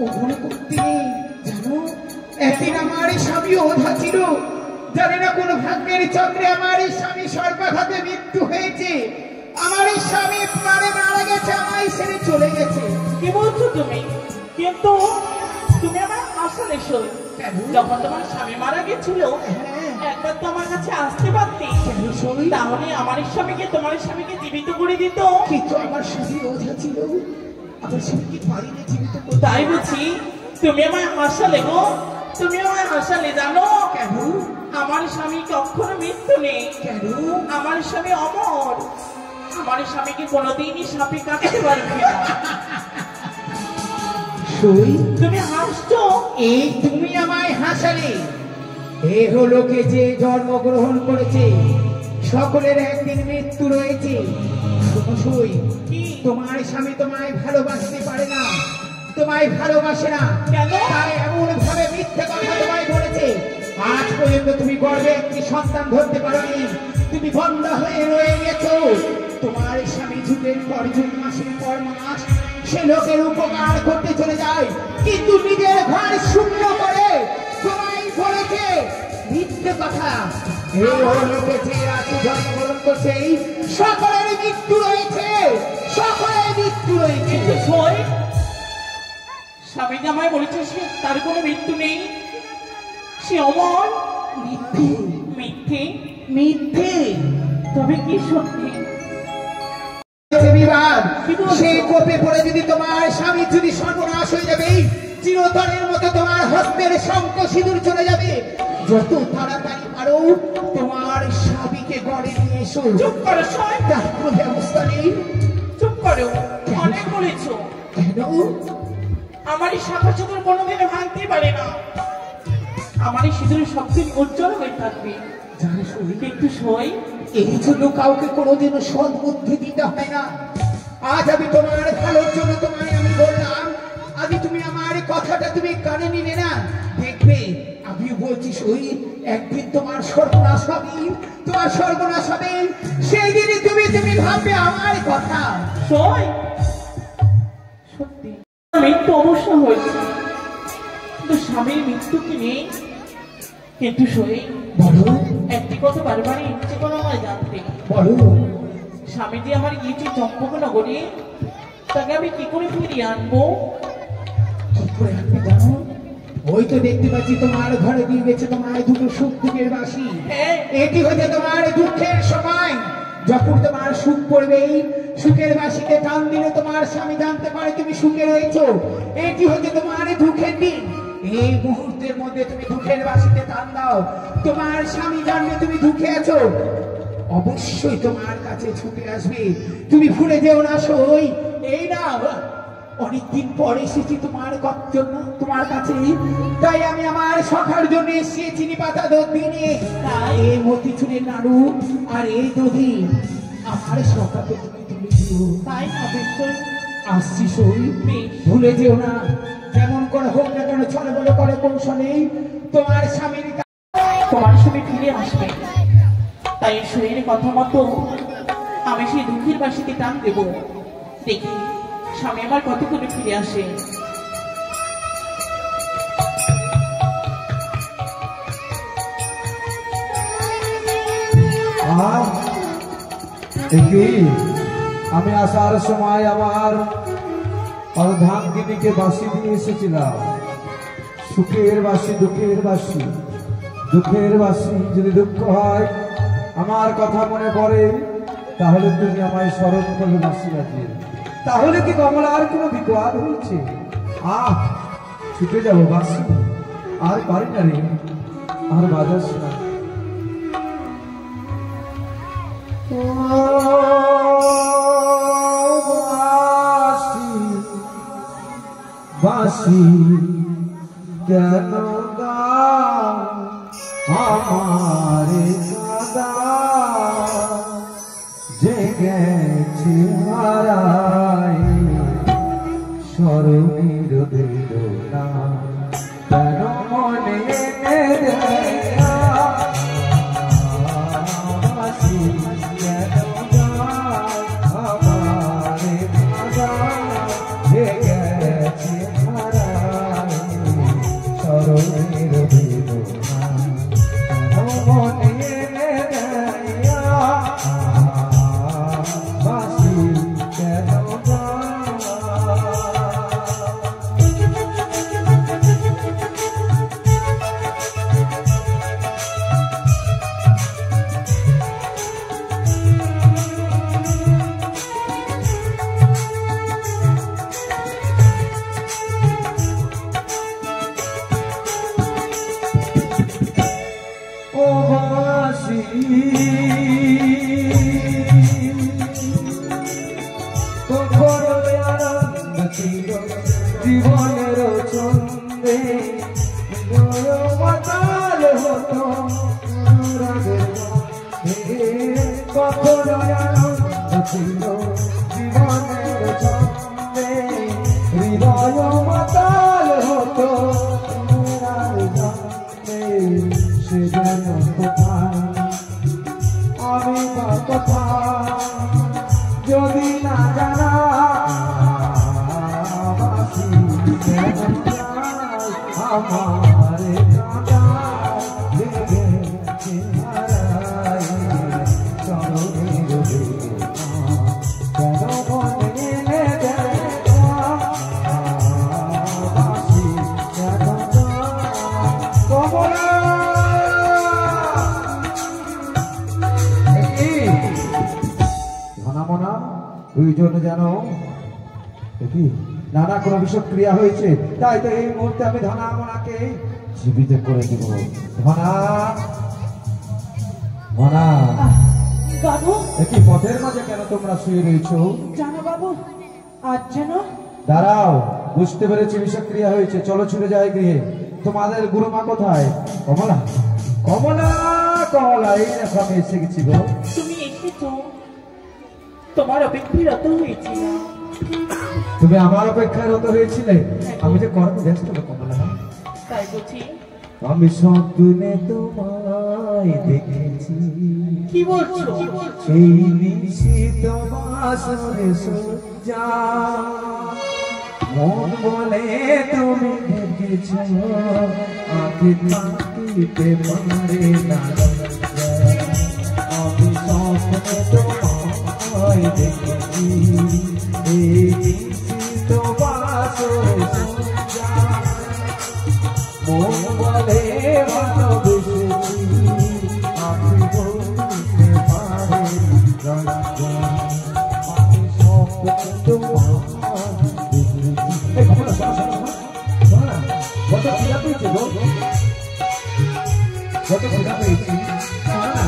Speaker 1: ওখানে করতে নেই জানো। একদিন আমার স্বামী ওঝা ছিল, জানি না কোন ভাগ্যের চক্রে আমার স্বামী সর্বাঘাতে মৃত্যু হয়েছে। আমার স্বামী প্রাণে মারা গেছে, আমায় ছেড়ে চলে গেছে।
Speaker 2: কি বলছো তুমি? কিন্তু তুমি আমার আসলে সই।
Speaker 1: কেন?
Speaker 2: যখন তোমার স্বামী মারা গেছিল
Speaker 1: হ্যাঁ।
Speaker 2: একবার তো আমার কাছে আসতে পারতে,
Speaker 1: কেন সই?
Speaker 2: তাহলে আমার স্বামীকে তোমার স্বামীকে জীবিত করে দিত।
Speaker 1: কিন্তু আমার স্বামী ওঝা ছিল, আমার স্বামীকে পারিনি জীবিত করতে।
Speaker 2: তাই বুঝি তুমি আমায় হাসালে গো, তুমি আমায় হাসালে। জানো
Speaker 1: কেন?
Speaker 2: আমার স্বামী কখনো মৃত্যু নেই,
Speaker 1: কেন?
Speaker 2: আমার স্বামী অমর। আমার স্বামীকে কোনোদিনই সাপে কাটতে পারবে না।
Speaker 1: সই,
Speaker 2: তুমি হাসছো?
Speaker 1: এই তুমি আমায় হাসালে। এ হলো কে যে জন্মগ্রহণ করেছে সকলের একদিন মৃত্যু রয়েছে। সই,
Speaker 2: কি?
Speaker 1: তোমার স্বামী তোমায় ভালোবাসতে পারে না, তোমায় ভালোবাসে না,
Speaker 2: কেন?
Speaker 1: তাই এমন ভাবে মিথ্যে কথা তোমায় বলেছে। আজ পর্যন্ত তুমি গর্ভে একটি সন্তান ধরতে পারোনি, তুমি বন্ধ হয়ে রয়ে গেছো। তোমার স্বামী যুগের পর যুগ, মাসের পর মাস সে লোকের উপকার করতে চলে যায়, কিন্তু নিজের ঘর শূন্য করে তোমায় বলেছে মিথ্যে কথা। এই লোকে যে রাতে জন্মগ্রহণ করছে সকলের মৃত্যু রয়েছে, সকলের মৃত্যু রয়েছে।
Speaker 2: কিন্তু সই, স্বামী যে আমায় বলেছে সে তার কোনো মৃত্যু নেই, সে অমর।
Speaker 1: মিথ্যে,
Speaker 2: মিথ্যে?
Speaker 1: মিথ্যে।
Speaker 2: তবে কি সত্যি?
Speaker 1: বিবাদ
Speaker 2: কি বলছো?
Speaker 1: সেই কোপে পড়ে যদি তোমার স্বামী যদি সর্বনাশ হয়ে যাবে, চিরতরের মতো তোমার হস্তের শঙ্খ সিঁদুর চলে যাবে। যত তাড়াতাড়ি পারো তোমার স্বামীকে গড়ে নিয়ে এসো।
Speaker 2: চুপ করো সই,
Speaker 1: তার কোনো ব্যবস্থা নেই।
Speaker 2: চুপ করো, অনেক বলেছ।
Speaker 1: কেন?
Speaker 2: আমার এই শাখা চুদুর কোনোদিনও ভাঙতে পারে না, আমার এই সিঁদুর সবদিন উজ্জ্বল হয়ে থাকবে।
Speaker 1: জানো সই,
Speaker 2: কিন্তু সই,
Speaker 1: এই জন্য কাউকে কোনোদিনও সৎ বুদ্ধি দিতে হয় না। আজ আমি তোমার ভালোর জন্য তোমায় আমি বললাম, আজ তুমি আমার কথাটা তুমি কানে নিলে না। দেখবে আমি বলছি সই, একদিন তোমার সর্বনাশ হবে, তোমার সর্বনাশ হবে। সেই দিনই তুমি ভাববে আমার কথা।
Speaker 2: সই, সত্যি মৃত্যু অবশ্য হয়েছে, কিন্তু স্বামীর মৃত্যু কি নেই? কিন্তু সই,
Speaker 1: বলো,
Speaker 2: একটি কথা বারবার ইচ্ছে করে আমার জানতে,
Speaker 1: বলো।
Speaker 2: স্বামী যে আমার গিয়েছে চম্পকনগরে, তাকে আমি কি করে ফিরিয়ে আনবো?
Speaker 1: কি করে আনবে জানো? ওই তো দেখতে পাচ্ছি তোমার ঘরে দিয়ে গেছে তোমার দুটো সুখ দুঃখের বাসি।
Speaker 2: হ্যাঁ,
Speaker 1: এটি হচ্ছে তোমার দুঃখের সময়। যখন তোমার সুখ পড়বে, সুখের বাসিতে টান দিলে তোমার স্বামী জানতে পারে তুমি সুখে রয়েছো। এটি হচ্ছে তোমার দুঃখের দিন। এই মুহূর্তের মধ্যে তুমি দুঃখের বাসিতে টান দাও, তোমার স্বামী জানবে তুমি দুঃখে আছো, অবশ্যই তোমার কাছে ছুটে আসবে। তুমি ভুলে যেও না সই। এই না, অনেকদিন পরে এসেছি তোমার কাছে, তাই আমি আমার সখার জন্য এসেছি চিনি পাতা দুধ দিয়ে। তাই এই মতিচুরের নাড়ু আর এই দধি আমার সখাকে তুমি তুলে দিও।
Speaker 2: তাই অবশ্যই
Speaker 1: আসছি সই, ভুলে যেও না। যেমন করে হোক না কেন, ছলে বলে করে কৌশলেই তোমার স্বামীর
Speaker 2: তোমার স্বামী ফিরে আসবে। তাই শরীরের কথা মতো আমি সেই দুঃখের বাসিতে টান দেব, দেখি স্বামী আমার কত করে ফিরে আসে।
Speaker 5: আমি আসার সময় আমার অর্ধাঙ্গিনীকে বাসি দিয়ে এসেছিলাম। সুখের বাসি, দুঃখের বাসি, দুঃখের বাসি। যদি দুঃখ হয়, আমার কথা মনে পড়ে, তাহলে তুমি আমায় স্মরণ করবে বাসি বাজিয়ে। তাহলে কি কমলার কোনো বিপদ হয়েছে? ছুটে যাবো বাসি, আর পারি না রে, আর বাজাস না। বাসি কেন আমারে দাদা জেগেছে হারাই স্মরণের বেদনা কেন মনে বাসি কেন আমারে দাদা জেগেছে হারাই স্মরণের বেদনা কেন মনে বাসি কেন ও বাসি তোর আনন্দ ছিল জীবনের ছন্দে মাতাল হতো রাগের ছিল জীবনের ছন্দে, হৃদয় মাতাল হতো তোমার জন্মে, সেজন্য কোথায় আমি বা কোথায় যদি না জানা বাসি কেন যায় আমার কাঁটায় লেগেছে হারায় চরণের বেদনা, কেন মনে এনে দেয় বাসি কেন যায় কমলা। ধনামনা দুইজন যেন দেখি নানা কোনো বিষয় ক্রিয়া হয়েছে, তাই তো এই মুহূর্তে আমি ধনামনাকে জীবিত করে দিব। ধনা ধনা
Speaker 6: বাবু,
Speaker 5: দেখি পথের মাঝে কেন তোমরা শুয়ে রয়েছো?
Speaker 6: জানো বাবু, আজ যেন
Speaker 5: দাঁড়াও, বুঝতে পেরেছি বিষয় ক্রিয়া হয়েছে, চলো ছুটে যাই গৃহে। তোমাদের গুরুমা কোথায়? কমলা কমলা কমলা, এই দেখো আমি এসে গেছি গো।
Speaker 2: তুমি এসেছো, তোমার অপেক্ষারত হয়েছিল।
Speaker 5: তুমি আমার অপেক্ষায় রত হয়েছিলে? আমি যে কর্ম ব্যস্ত কমলা,
Speaker 2: তাই বুঝি?
Speaker 5: আমি স্বপ্নে তোমায় দেখেছি,
Speaker 2: কি বলছো?
Speaker 5: এই নিশীত বাসরে সজ্জা, মন বলে তুমি দেখেছ, আঁখি থাকিতে পারে না লজ্জা। আমি স্বপ্নে তোমায় দেখেছি, এই নিশীত বাসরে সজ্জা, মন বলে ভালোবেসেছি, আমি বলতে পারি লজ্জা। আমি স্বপ্নে তোমায় দেখেছি। এই কমলা, শোনো শোনো শোনো না, কত খিদা পেয়েছে গো, কত খিদা পেয়েছি, শোনো না।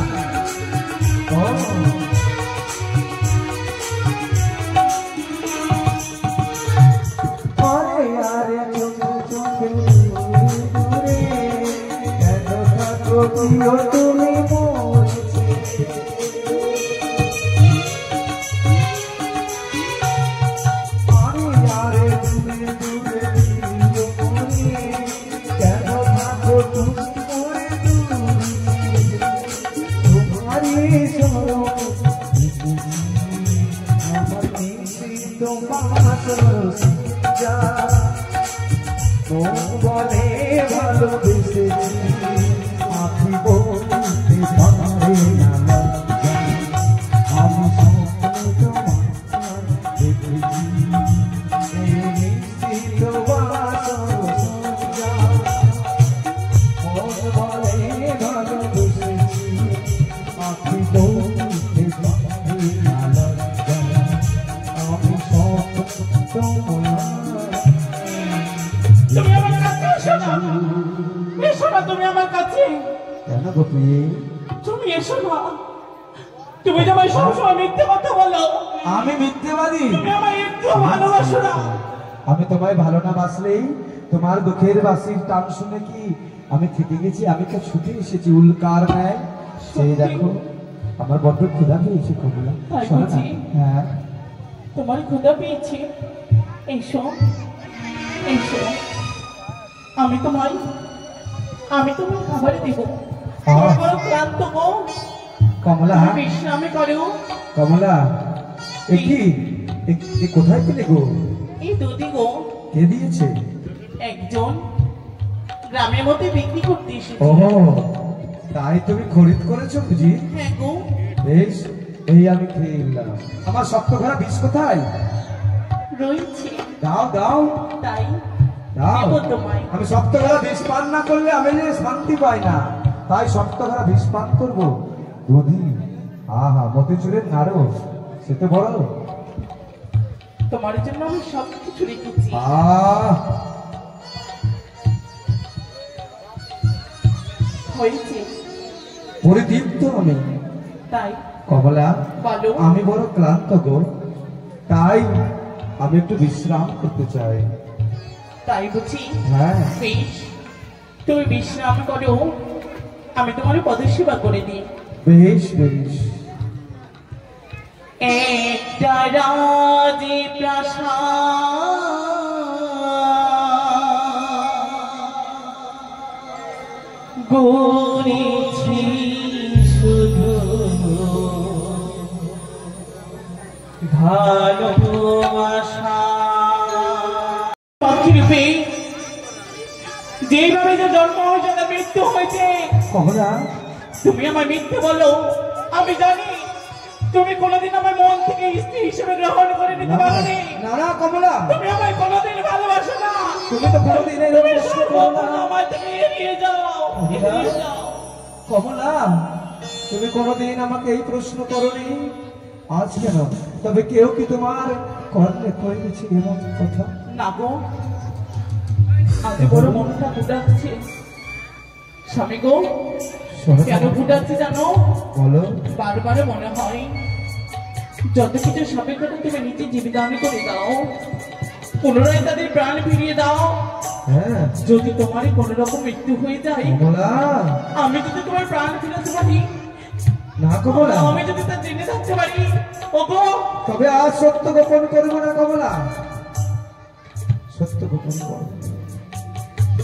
Speaker 5: আরে আরে চোখে চোখে দূরে কেন থাকো প্রিয় তুমি মরেছি। আরে আরে দূরে দূরে প্রিয় মরে কেন থাকো তুমি মরে দূরে, তোমারই স্মরণ আমার নিশ্চিত বাসর যা, মন বলে ভালোবেসেছি, আঁখি বলতে পারে না লজ্জা। আমি স্বপ্নে তোমায় দেখেছি, এই নিশ্চিত বাসর যা, মন বলে ভালোবেসেছি, আঁখি বলতে পারে না লজ্জা। আমি স্বপ্নে তোমায়
Speaker 2: তুমি আমার কাছে এসো না, এসো না তুমি আমার কাছে,
Speaker 5: কেন গোপী?
Speaker 2: তুমি এসো না। তুমি যে আমায় সবসময় মিথ্যে কথা বলো,
Speaker 5: আমি মিথ্যেবাদী?
Speaker 2: তুমি আমায় একটু ভালোবাসো না।
Speaker 5: আমি তোমায় ভালো না বাসলেই তোমার দুঃখের বাসির টান শুনে কি আমি থেকে গেছি? আমি তো ছুটে এসেছি উল্কার ন্যায়। সেই দেখো আমার বড্ড ক্ষুধা পেয়েছে কমলা।
Speaker 2: তাই
Speaker 5: শোনো না,
Speaker 2: বুঝি?
Speaker 5: হ্যাঁ
Speaker 2: তোমার ক্ষুধা পেয়েছে, এসো এসো, আমি তোমায় খাবার দেবো।
Speaker 5: আহ।
Speaker 2: বড় ক্লান্ত গো,
Speaker 5: কমলা,
Speaker 2: তুমি বিশ্রামে করো।
Speaker 5: কমলা এ কি এ কোথায় পেলে গো?
Speaker 2: এই দুধি গো,
Speaker 5: কে দিয়েছে?
Speaker 2: একজন গ্রামের মধ্যে বিক্রি করতে এসেছে।
Speaker 5: ও তাই তুমি খরিদ করেছো বুঝি?
Speaker 2: হ্যাঁ গো,
Speaker 5: বেশ, এই আমি খেয়ে এলাম। আমার শক্ত ঘরা বিষ কোথায়?
Speaker 2: রয়েছে,
Speaker 5: দাও দাও
Speaker 2: তাই
Speaker 5: দাও।
Speaker 2: দেবো তোমায়।
Speaker 5: আমি শক্ত ঘরা বিষ পান না করলে আমি যে শান্তি পাই না, তাই শক্ত ঘরা বিষ পান করবো। দধি, আহা, মতিচুরের নাড়ু, সে তো বড়।
Speaker 2: তোমার জন্য আমি সব কিছু রেখেছি। হয়েছে,
Speaker 5: পরিতৃপ্ত আমি।
Speaker 2: তাই
Speaker 5: কমলা,
Speaker 2: বলো।
Speaker 5: আমি বড় ক্লান্ত গো, তাই আমি একটু বিশ্রাম করতে চাই।
Speaker 2: তাই বুঝি?
Speaker 5: হ্যাঁ
Speaker 2: বেশ, তুমি বিশ্রাম করো, আমি তোমার পদসেবা করে দিই।
Speaker 5: বেশ বেশ।
Speaker 2: একটা রাজে প্রাসাদ গড়েছি শুধু ভালোবাসা। পাখিরূপে যেভাবে যে জন্ম হয়েছে তার মৃত্যু হয়েছে।
Speaker 5: কমলা,
Speaker 2: তুমি আমার মিথ্যে বলো, আমি জানি তুমি কোনোদিন আমার মন থেকে স্ত্রী হিসেবে গ্রহণ করে নিতে পারোনি।
Speaker 5: না না কমলা,
Speaker 2: তুমি আমায় কোনোদিন ভালোবাসো না।
Speaker 5: তুমি তো কোনোদিন এই
Speaker 2: তুমি
Speaker 5: প্রশ্ন করো না।
Speaker 2: সর্বদা আমায় তুমি এড়িয়ে যাও, এড়িয়ে যাও।
Speaker 5: কমলা, তুমি কোনোদিন আমাকে এই প্রশ্ন করনি, আজ কেন? তবে কেউ কি তোমার কর্ণে কয়ে গেছে এমন কথা?
Speaker 2: না গো, আজ বড় মনটা ফুটাচ্ছে। স্বামী গো, কেন ফুটাচ্ছে জানো?
Speaker 5: বলো।
Speaker 2: বারবার মনে হয় যত কিছু সাপেক্ষতা তুমি নিজে জীবিদান করে দাও, পুনরায় তাদের প্রাণ ফিরিয়ে দাও।
Speaker 5: হ্যাঁ
Speaker 2: যদি তোমারই কোন রকম মৃত্যু হয়ে যায়,
Speaker 5: কমলা,
Speaker 2: আমি যদি তোমার প্রাণ ফিরাতে পারি,
Speaker 5: না কমলা,
Speaker 2: আমি যদি তা জেনে থাকতে পারি, ওগো
Speaker 5: তবে আজ সত্য গোপন করবো না কমলা, সত্য গোপন করবো।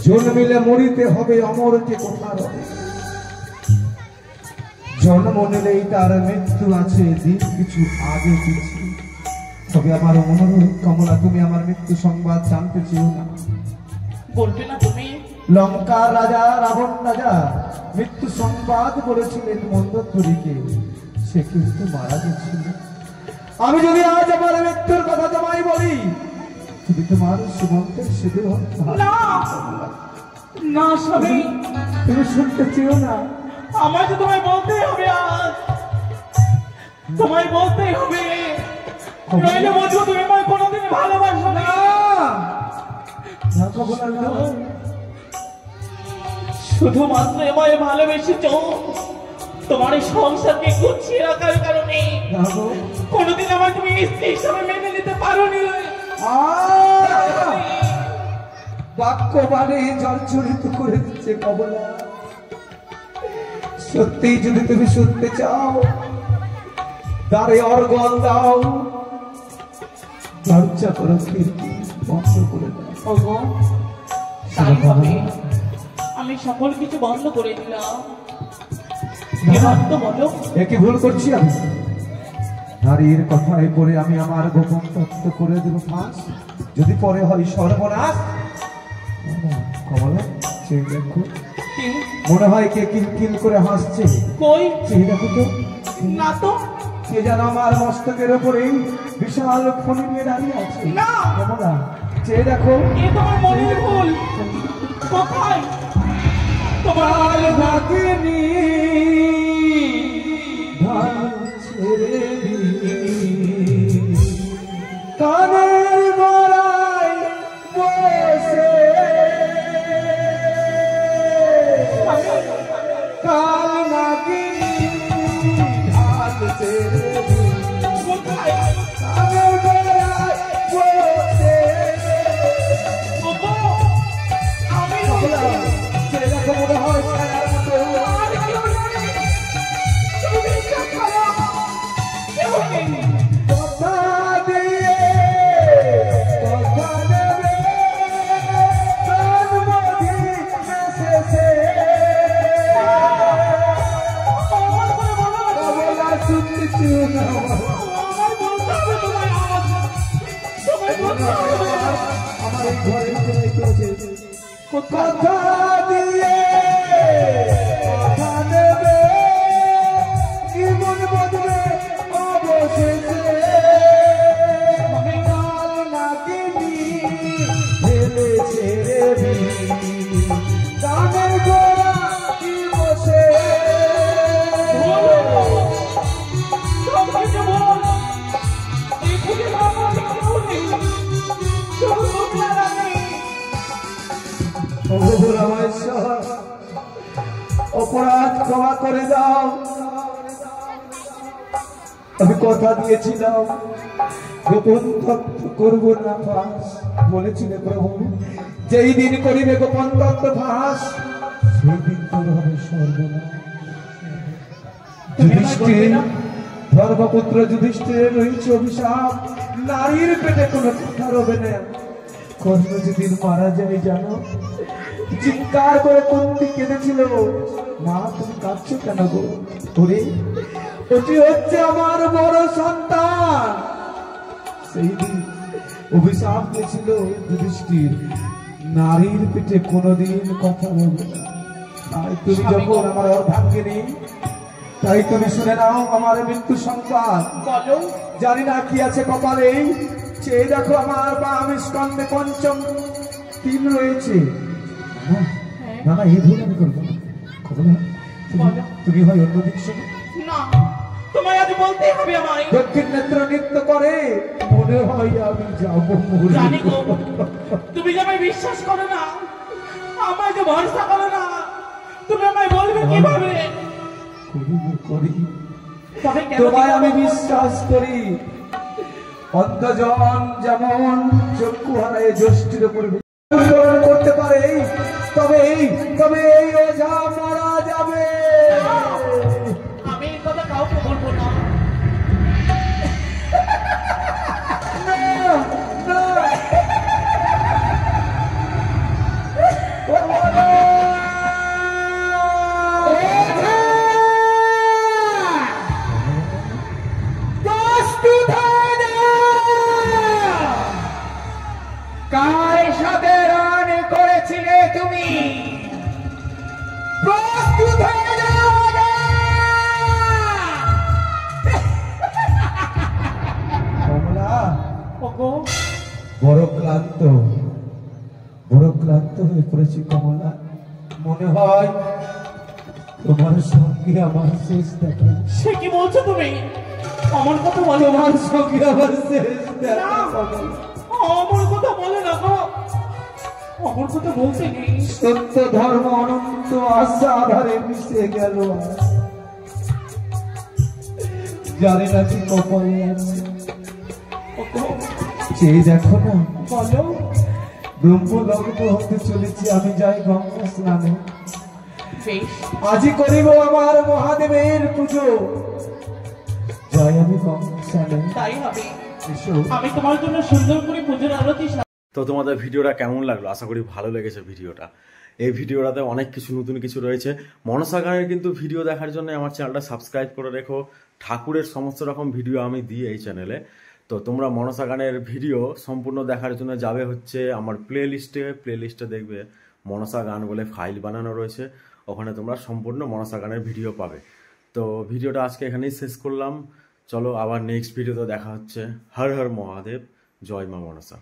Speaker 5: জন্মিলে মরিতে হবে, অমর যে কোথার হবে। জন্ম নিলেই তার মৃত্যু আছে, দিন কিছু আগে কিছু। তবে আমার অনুরোধ কমলা, তুমি আমার মৃত্যু সংবাদ জানতে চেও না।
Speaker 2: বলবে না তুমি?
Speaker 5: লঙ্কার রাজা রাবণ রাজা মৃত্যু সংবাদ বলেছিলেন মন্দোদরীকে, সে কিন্তু মারা গেছিল। আমি যদি আজ আমার মৃত্যুর কথা তোমায় বলি, তুমি তোমার সুমন্তের সিঁদুর
Speaker 2: না না স্বামী,
Speaker 5: তুমি শুনতে চেও না।
Speaker 2: আমায় তো তোমায় বলতেই হবে, আজ তোমায় বলতেই হবে, নইলে বলবো তুমি আমায় কোনোদিন ভালোবাসো না।
Speaker 5: না কমলা, না।
Speaker 2: শুধুমাত্র আমায় ভালোবেসেছ তোমার এই সংসারকে গুছিয়ে রাখার কারণে।
Speaker 5: না গো।
Speaker 2: কোনোদিন আমার তুমি স্ত্রী হিসাবে মেনে নিতে পারোনি।
Speaker 5: বাক্য বাণী জর্জরিত করে দিচ্ছে কমলা। সত্যি যদি তুমি শুনতে চাও, দ্বারে অর্গল দাও, দরজা করো, খিড়কি বন্ধ করে দাও।
Speaker 2: ওগো, তাই হবে। আমি সকল কিছু বন্ধ করে দিলাম। এবার তো বলো,
Speaker 5: একই ভুল করছি আমি? নারীর কথায় পরে আমি আমার গোপন তত্ত্ব করে দেব ফাঁস, যদি পরে হয় সর্বনাশ। কমলা, সে দেখো,
Speaker 2: কি?
Speaker 5: মনে হয় কে কিলকিল করে হাসছে।
Speaker 2: কই?
Speaker 5: সে দেখো তো,
Speaker 2: না তো।
Speaker 5: কে যেন আমার মস্তকের উপরেই বিশাল ফণি নিয়ে দাঁড়িয়ে আছে।
Speaker 2: না।
Speaker 5: কমলা, সে দেখো।
Speaker 2: এ তোমার মনের ভুল। কোথায়? তোমার
Speaker 5: ভাগিনী ধান ছেড়ে কানের গড়ায় বসে কাল নাগিনী ধান ছেড়ে
Speaker 2: কোথায়?
Speaker 5: কানের গড়ায় বসে।
Speaker 2: ওগো, আমি
Speaker 5: কমলা, সে দেখো মনে হয় ছায়ার মতো।
Speaker 2: আর কেউ নেই। তুমি বিশ্বাস করো, কেউ নেই।
Speaker 5: কথা দিয়ে কথা দেবে, জন্মদিন এসেছে।
Speaker 2: আমার করে বলো না।
Speaker 5: কমলা, শুনতে চেও না।
Speaker 2: আমায় বলতে হবে তোমায় আজ। তোমায় বলতে হবে।
Speaker 5: আমার এই ঘরে চলে এসেছে। কথা দিয়ে কথা দেবে, জীবন বদলে অবশেষে কাল নাগিনী ফেলে ছেড়ে কানের গোড়া কি বসে।
Speaker 2: সবাইকে বল, এখানে আমার কেউ নেই। শুধু তুমি আর আমি।
Speaker 5: অপরাধ ক্ষমা করে দাও। আমি কথা দিয়েছিলাম গোপন তত্ত্ব করবো না ফাঁস, বলেছিলে প্রভু যেই দিন করিবে গোপন তত্ত্ব ফাঁস, সেই দিন তোর হবে সর্বনাশ।
Speaker 2: তুমি আমায় বলবে না?
Speaker 5: ধর্মপুত্র যুধিষ্ঠিরের রয়েছে অভিশাপ, নারীর পেটে কোনো কথা রবে না। কর্ণ যেদিন মারা যায় জানো, চিৎকার করে কুন্তি কেঁদেছিল, মা তুমি কাঁদছো কেন গো? ওরে ওটি হচ্ছে আমার বড় সন্তান। সেই দিন অভিশাপ দিয়েছিল যুধিষ্ঠির, নারীর পেটে কোনোদিন কথা বলবে না। আর তুমি যখন আমার অর্ধাঙ্গিনী, তাই তুমি শুনে নাও আমার মৃত্যু সংবাদ।
Speaker 2: বলো।
Speaker 5: জানি না কি আছে কপালে, চেয়ে দেখো আমার বাম স্কন্ধে পঞ্চম তিন রয়েছে। না না, এই ভুল আমি করবো না। কমলা, তুমি হয় অন্যদিন শোনো।
Speaker 2: না, তোমায় আজ বলতেই হবে আমায়।
Speaker 5: দক্ষিণ নেত্র নৃত্য করে, মনে হয় আমি যাবো মরে।
Speaker 2: জানি গো, তুমি যে আমায় বিশ্বাস করো না, আমায় যে ভরসা করো না, তুমি আমায় বলবে কিভাবে?
Speaker 5: করি
Speaker 2: তবে কেন
Speaker 5: তোমায় আমি
Speaker 2: দিবো?
Speaker 5: বিশ্বাস করি। অন্তজন যেমন চক্ষু হারায় জ্যোষ্ঠীর উপর বিচরণ করতে পারে, তবে এই ওঝা মারা যাবে।
Speaker 2: আমি এই কথা কাউকে বলবো না।
Speaker 5: না, না।
Speaker 1: কার সাথে রান করেছিলে তুমি? প্রস্তুত হয়ে যাও।
Speaker 5: কমলা,
Speaker 2: ওগো,
Speaker 5: বড় ক্লান্ত হয়ে পড়েছি কমলা। মনে হয় তোমার সঙ্গে আমার শেষ দেখা।
Speaker 2: সে কি বলছো তুমি? আমার কথা বলো না।
Speaker 5: তোমার সঙ্গে আমার শেষ দেখা কমলা।
Speaker 2: আমার কথা বলে না গো, আমার কথা বলতে নেই।
Speaker 5: সত্য ধর্ম অনন্ত আশা আধারে মিশে গেল। জানি না কি কপালে আছে।
Speaker 2: ওগো,
Speaker 5: চেয়ে দেখো না,
Speaker 2: বলো।
Speaker 5: ব্রহ্মলগ্ন হতে চলেছি, আমি যাই গঙ্গা স্নানে।
Speaker 2: বেশ,
Speaker 5: আজই করিব আমার মহাদেবের পুজো। যাই আমি গঙ্গা স্নানে।
Speaker 2: তাই হবে।
Speaker 5: এসো।
Speaker 2: আমি তোমার জন্য সুন্দর করে পুজোর আরতি
Speaker 3: তো তোমাদের ভিডিওটা কেমন লাগলো? আশা করি ভালো লেগেছে ভিডিওটা। এই ভিডিওটাতে অনেক কিছু নতুন কিছু রয়েছে। মনসা গানের কিন্তু ভিডিও দেখার জন্য আমার চ্যানেলটা সাবস্ক্রাইব করে রেখো। ঠাকুরের সমস্ত রকম ভিডিও আমি দিই এই চ্যানেলে। তো তোমরা মনসা গানের ভিডিও সম্পূর্ণ দেখার জন্য যাবে হচ্ছে আমার প্লেলিস্টে দেখবে মনসা গান বলে ফাইল বানানো রয়েছে, ওখানে তোমরা সম্পূর্ণ মনসা গানের ভিডিও পাবে। তো ভিডিওটা আজকে এখানেই শেষ করলাম। চলো আবার নেক্সট ভিডিওতে দেখা হচ্ছে। হর হর মহাদেব, জয় মা মনসা।